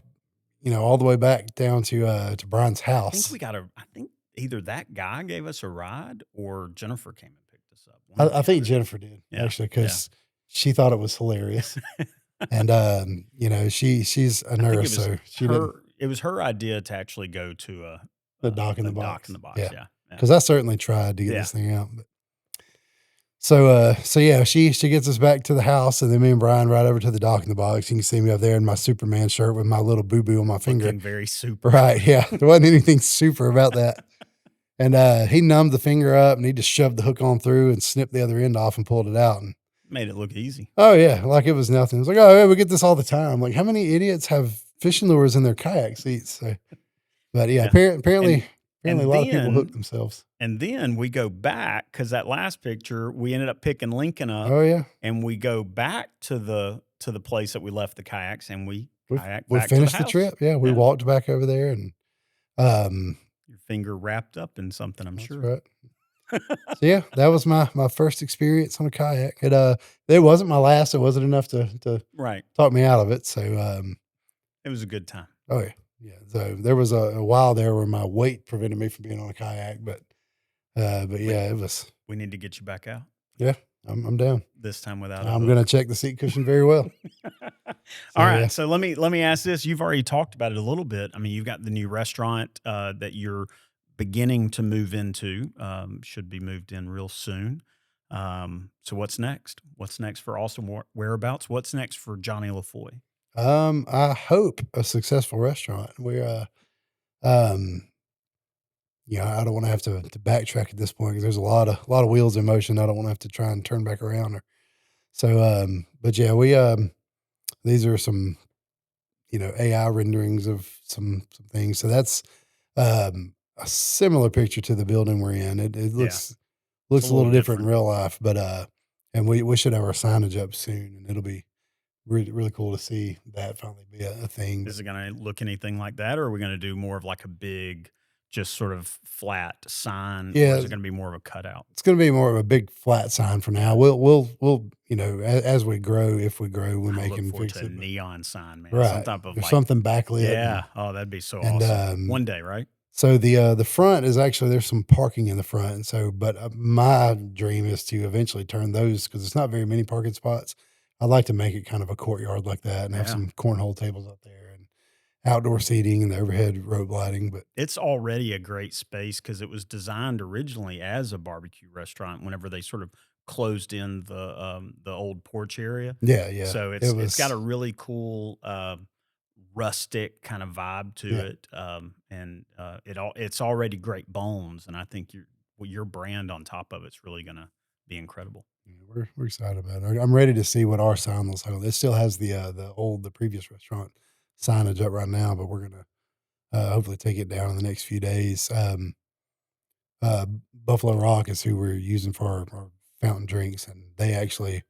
all the way back down to Brian's I house. think I think either that guy gave us a ride or Jennifer came and picked us up. One or I the think other. Jennifer did, Yeah, actually, because she thought it was hilarious. And she's a I think it nurse, was so she didn't. her. It was her idea to actually go to The dock in the dock box. in the box. Yeah. Yeah. Because I certainly tried to get Yeah. this thing out. So yeah, she gets us back to the house, and then me and Brian ride over to the dock in the box. You can see me up there in my Superman shirt with my little boo boo on my finger. Looking very super. Right? Yeah, there wasn't anything super about that. And he numbed the finger up, and he just shoved the hook on through and snipped the other end off and pulled it out. And Made it look easy. oh yeah, like it was nothing. It's like, oh yeah, we get this all the time. Like, how many idiots have fishing lures in their kayak seats? So, but yeah, Yeah. apparently, And apparently, a lot of people hook themselves. and then we go back because that last picture we ended up picking Lincoln up, Oh yeah, and we go back to the place that we left the kayaks, and we kayak we back to the finished the house. trip. Yeah, we Yeah, walked back over there, and um, your finger wrapped up in something, I'm that's sure. right. So yeah, that was my first experience on a kayak. It wasn't my last. It wasn't enough to Right. talk me out of it. So It was a good time. oh yeah, yeah. So there was a while there where my weight prevented me from being on a kayak, but We yeah, it was we need to get you back out yeah. I'm down. this time without a I'm gonna hook. check the seat cushion very well. All So yeah. right, so let me ask this. You've already talked about it a little bit. I mean, you've got the new restaurant that you're beginning to move into. Should be moved in real soon. So what's next? What's next for Awesome Whereabouts? What's next for Johnny LaFoy? I hope a successful restaurant. Um, I don't want to have to backtrack at this point because there's a lot of wheels in motion. I don't want to have to try and turn back around. But yeah, these are some AI renderings of some things. So that's a similar picture to the building we're in. It Yeah, it's a looks a little little different in different. real life, but and we should have our signage up soon, and it'll be really cool to see that finally be a thing. But Is it going to look anything like that, or are we going to do more of like a big, just sort of flat sign, or yeah, is it going to be more of a cutout? it's going to be more of a big flat sign for now. Yeah, We'll as we grow, if we grow, we I make look and forward fix to a it. But neon sign, man. Some right, type of or like, something backlit, yeah. Oh, that'd be so and awesome. One day, right? so the front is actually there's some parking in the front, and so but my dream is to eventually turn those because it's not very many parking spots. I'd like to make it kind of a courtyard like that and have Yeah. some cornhole tables up there and outdoor seating and the overhead rope lighting. But It's already a great space because it was designed originally as a barbecue restaurant whenever they sort of closed in the old porch area. yeah, yeah, So it it's got a was really cool, rustic kind of vibe to yeah. it, and, it's already great bones, and I think your brand on top of it's really gonna be incredible. Yeah, we're excited about it. I'm ready to see what our sign looks like. It still has the previous restaurant signage up right now, but we're gonna hopefully take it down in the next few days. Buffalo Rock is who we're using for our fountain drinks, and they actually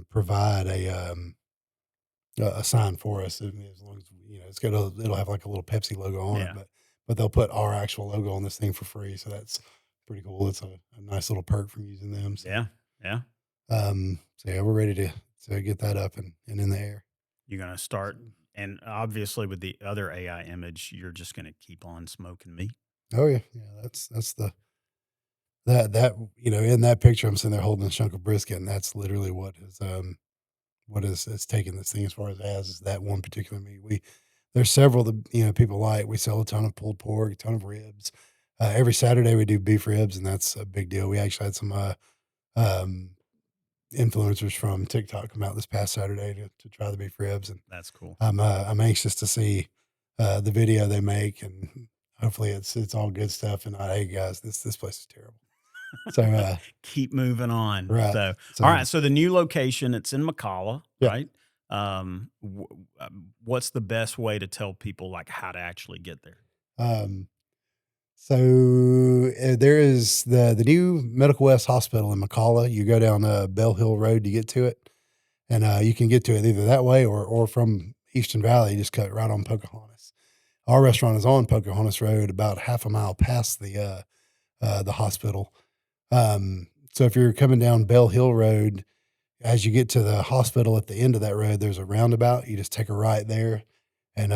provide a sign for us. I mean, as long as it'll have like a little Pepsi logo on it, Yeah. but they'll put our actual logo on this thing for free. So that's pretty cool. It's a nice little perk from using them. So Yeah. Yeah. so yeah, we're ready to get that up and in the air. You're gonna So, start and obviously with the other AI image, you're just gonna keep on smoking meat. oh yeah, yeah. That's the that in that picture I'm sitting there holding a chunk of brisket, and that's literally what is taking this thing as far as is that one particular meat. There's several that people like. We sell a ton of pulled pork, a ton of ribs. Every Saturday we do beef ribs, and that's a big deal. We actually had some um, influencers from TikTok come out this past Saturday to try the beef ribs, and That's cool. I'm anxious to see the video they make, and hopefully it's all good stuff. And not, hey guys, this place is terrible. So Keep moving on. right, So, all so right. So the new location, it's in McCalla, yeah. right? What's the best way to tell people like how to actually get there? Um, So there is the new Medical West Hospital in McCalla. You go down Bell Hill Road to get to it, and you can get to it either that way or from Eastern Valley. You just cut right on Pocahontas. Our restaurant is on Pocahontas Road, about half a mile past the hospital. So if you're coming down Bell Hill Road, as you get to the hospital at the end of that road, there's a roundabout. You just take a right there, and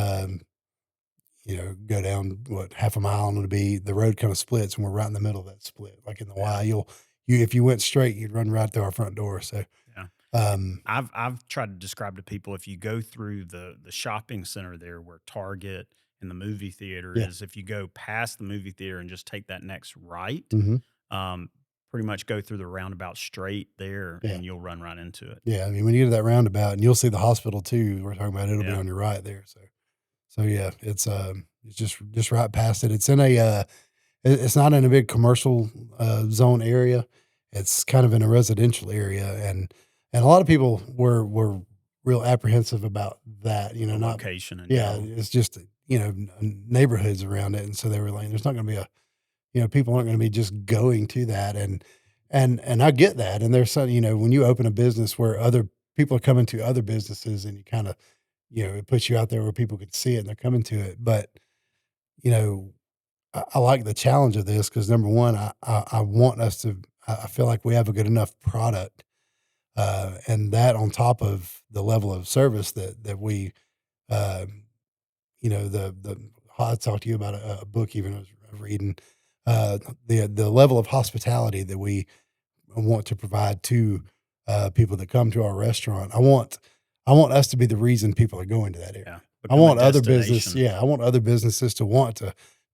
go down what half a mile and it'll be the road kind of splits and we're right in the middle of that split. Like in the Yeah. Y, you if you went straight, you'd run right through our front door. So Yeah. um I've tried to describe to people if you go through the shopping center there where Target and the movie theater yeah. is, if you go past the movie theater and just take that next right, Hmm. um, pretty much go through the roundabout straight there, Yeah. and you'll run right into it. Yeah, I mean, when you get to that roundabout and you'll see the hospital too, we're talking about it'll be Yeah. on your right there, so yeah, it's just right past it. It's in a, it's not in a big commercial, zone area. It's kind of in a residential area, and a lot of people were real apprehensive about that, The not location in yeah, general. it's just, neighborhoods around it, and so they were like, "There's not gonna be a" people aren't gonna be just going to that, and I get that, and there's some when you open a business where other people are coming to other businesses and you kinda it puts you out there where people can see it and they're coming to it, but, you know, I like the challenge of this because number 1, I want us to I feel like we have a good enough product, and that on top of the level of service that we, um, the I talked to you about a book even I was reading, the level of hospitality that we want to provide to, people that come to our restaurant. I want us to be the reason people are going to that area. Yeah, I become a want other business destination. yeah, I want other businesses to want to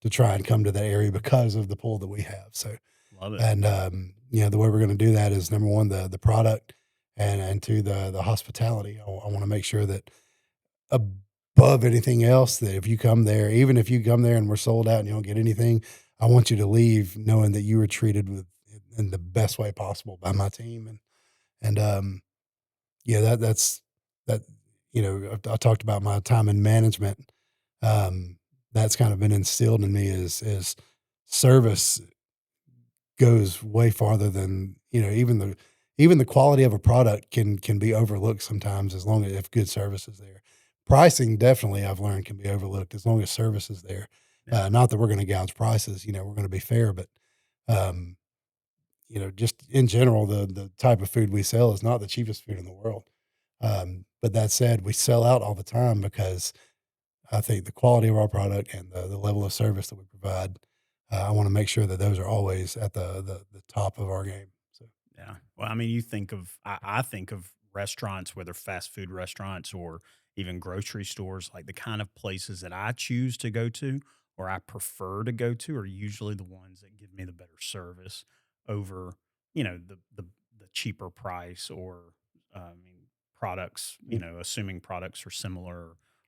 try and come to that area because of the pull that we have. So, Love it. and, the way we're gonna do that is number 1, the product, and 2, the hospitality. I wanna make sure that above anything else, that if you come there, even if you come there and we're sold out and you don't get anything, I want you to leave knowing that you were treated with in the best way possible by my team, and yeah, that I talked about my time in management. That's kind of been instilled in me is service goes way farther than even the quality of a product can be overlooked sometimes as long as if good service is there. Pricing definitely I've learned can be overlooked as long as service is there. Yeah. Not that we're going to gouge prices, we're going to be fair, but um, just in general, the type of food we sell is not the cheapest food in the world. But that said, we sell out all the time because I think the quality of our product and the level of service that we provide, I want to make sure that those are always at the top of our game. So Yeah. Well, I mean, you think of I think of restaurants, whether fast food restaurants or even grocery stores, like the kind of places that I choose to go to or I prefer to go to are usually the ones that give me the better service over, the cheaper price or I mean products, yeah, assuming products are similar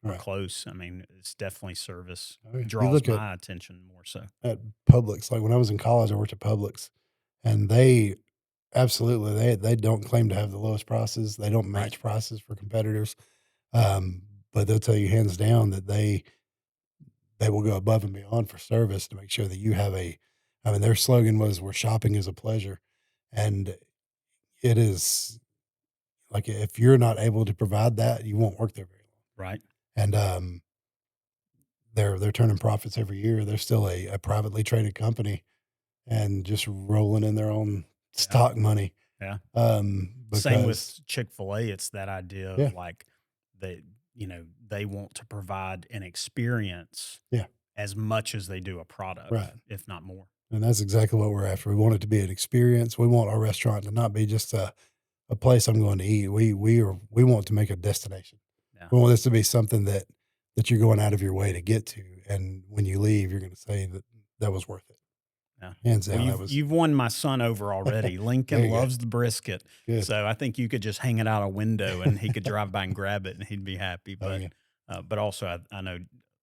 or right. close. I mean, it's definitely service Oh, yeah. You draws look at my attention more so. at Publix. Like when I was in college, I worked at Publix, and they absolutely they don't claim to have the lowest prices. They don't Right. match prices for competitors, um, but they'll tell you hands down that they will go above and beyond for service to make sure that you have a. I mean, their slogan was "Where shopping is a pleasure," and it is like if you're not able to provide that, you won't work there very long. Right. And they're turning profits every year. They're still a privately traded company and just rolling in their own Yeah. stock money. Yeah. Same Because with Chick-fil-A, it's that idea yeah, of, like, they they want to provide an experience yeah, as much as they do a product, right. if not more. And that's exactly what we're after. We want it to be an experience. We want our restaurant to not be just a place I'm going to eat. We want to make a destination. Yeah, We want this to be something that you're going out of your way to get to, and when you leave, you're going to say that that was worth it. yeah. Hands Well, down, that was you've won my son over already. Lincoln there. You go. loves the brisket, Good. so I think you could just hang it out a window and he could drive by and grab it, and he'd be happy, Oh yeah. but also I know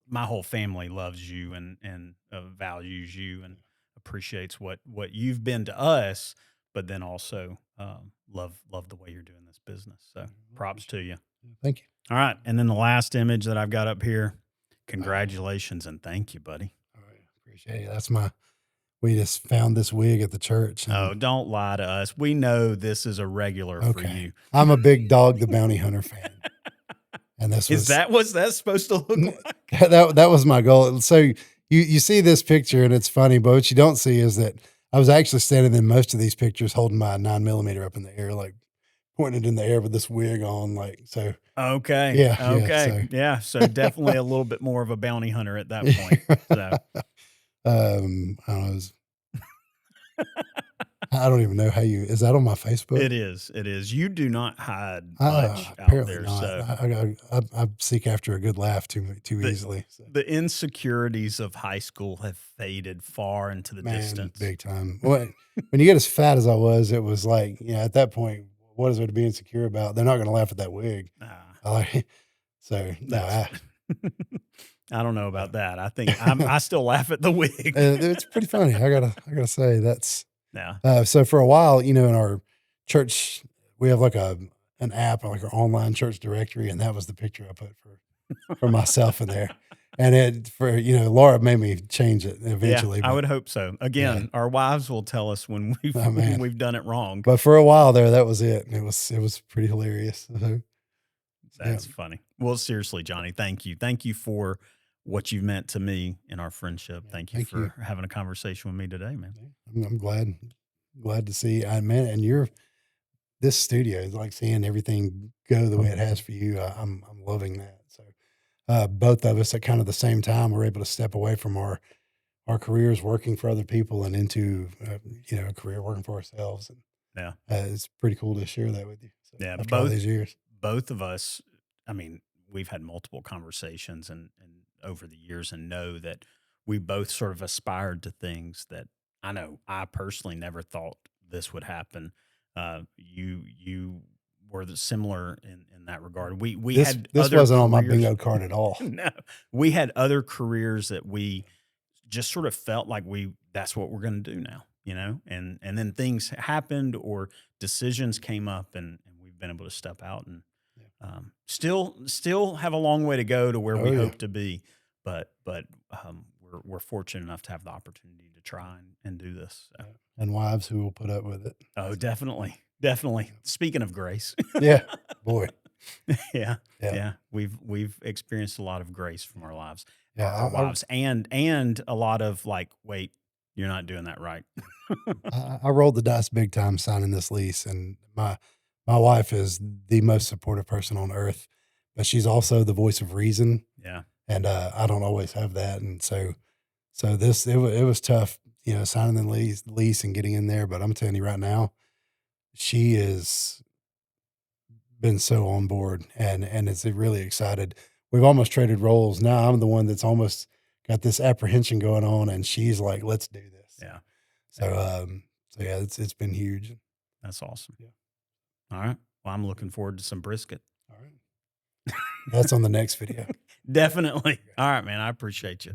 my whole family loves you and values you and appreciates what you've been to us, but then also, love the way you're doing this business, so I props to appreciate you. it. Thank you. All right, and then the last image that I've got up here, Oh, congratulations and thank you, buddy. all right. Appreciate it. We just found this wig at the church Oh, and don't lie to us. We know this is a regular for okay. you. I'm a big Dog the Bounty Hunter fan. And this Is was that what's that supposed to look n- like? that was my goal. So you see this picture and it's funny, but what you don't see is that I was actually standing in most of these pictures holding my 9 millimeter up in the air, like pointing it in the air with this wig on, like so. Okay, Yeah, yeah. okay, So yeah, so definitely a little bit more of a bounty hunter at that point, so I don't know. I don't even know how you, is that on my Facebook? It is. It is. You do not hide much out Apparently there, not. so I seek after a good laugh too the easily. So. the insecurities of high school have faded far into the Man, distance. big time. When you get as fat as I was, it was like, at that point, what is there to be insecure about? They're not going to laugh at that wig. Ah, I like, so no, that's I don't know yeah. about that. I think I still laugh at the wig. It's pretty funny. I gotta say that's, Yeah. so for a while, in our church, we have like an app, like our online church directory. And that was the picture I put for myself in there. And Laura made me change it Yeah, eventually, I but would hope so. yeah, Again, our wives will tell us when we've oh when man. we've done it wrong. But for a while there, that was it. And it was pretty hilarious. So, yeah, That's funny. Well, seriously, Johnny, thank you. Thank you for what you've meant to me in our friendship. yeah. Thank you Thank you. for having a conversation with me today, man. Yeah, I'm glad to see. I man, and this studio is like seeing everything go the way it has for you. I'm loving that. So, both of us at kind of the same time, we're able to step away from our careers working for other people and into a career working for ourselves. And Yeah. it's pretty cool to share that with you. So Yeah. after all these years, Both of us, I mean, we've had multiple conversations and over the years and know that we both sort of aspired to things that I know I personally never thought this would happen. You were similar in that regard. We had this other wasn't on my careers. bingo card at all. No, we had other careers that we just sort of felt like that's what we're going to do now, and then things happened or decisions came up and we've been able to step out and Yeah. still have a long way to go to where Oh we yeah. hope to be, but we're fortunate enough to have the opportunity to try and do this. So. Yeah. And wives who will put up with it. Oh, definitely, definitely. Speaking of grace, Yeah, boy. yeah, Yeah, yeah, we've experienced a lot of grace from our lives, yeah. our wives, and a lot of like, wait, you're not doing that right. I rolled the dice big time signing this lease, and my wife is the most supportive person on earth, but she's also the voice of reason, Yeah, and I don't always have that, and so it was tough, signing the lease and getting in there. But I'm telling you right now, she has been so on board and is really excited. We've almost traded roles. Now I'm the one that's almost got this apprehension going on, and she's like, "Let's do this." yeah, So, yeah. yeah, it's been huge. That's awesome. Yeah. All right. Well, I'm looking forward to some brisket. All right. That's on the next video. Definitely. Okay. All right, man. I appreciate you.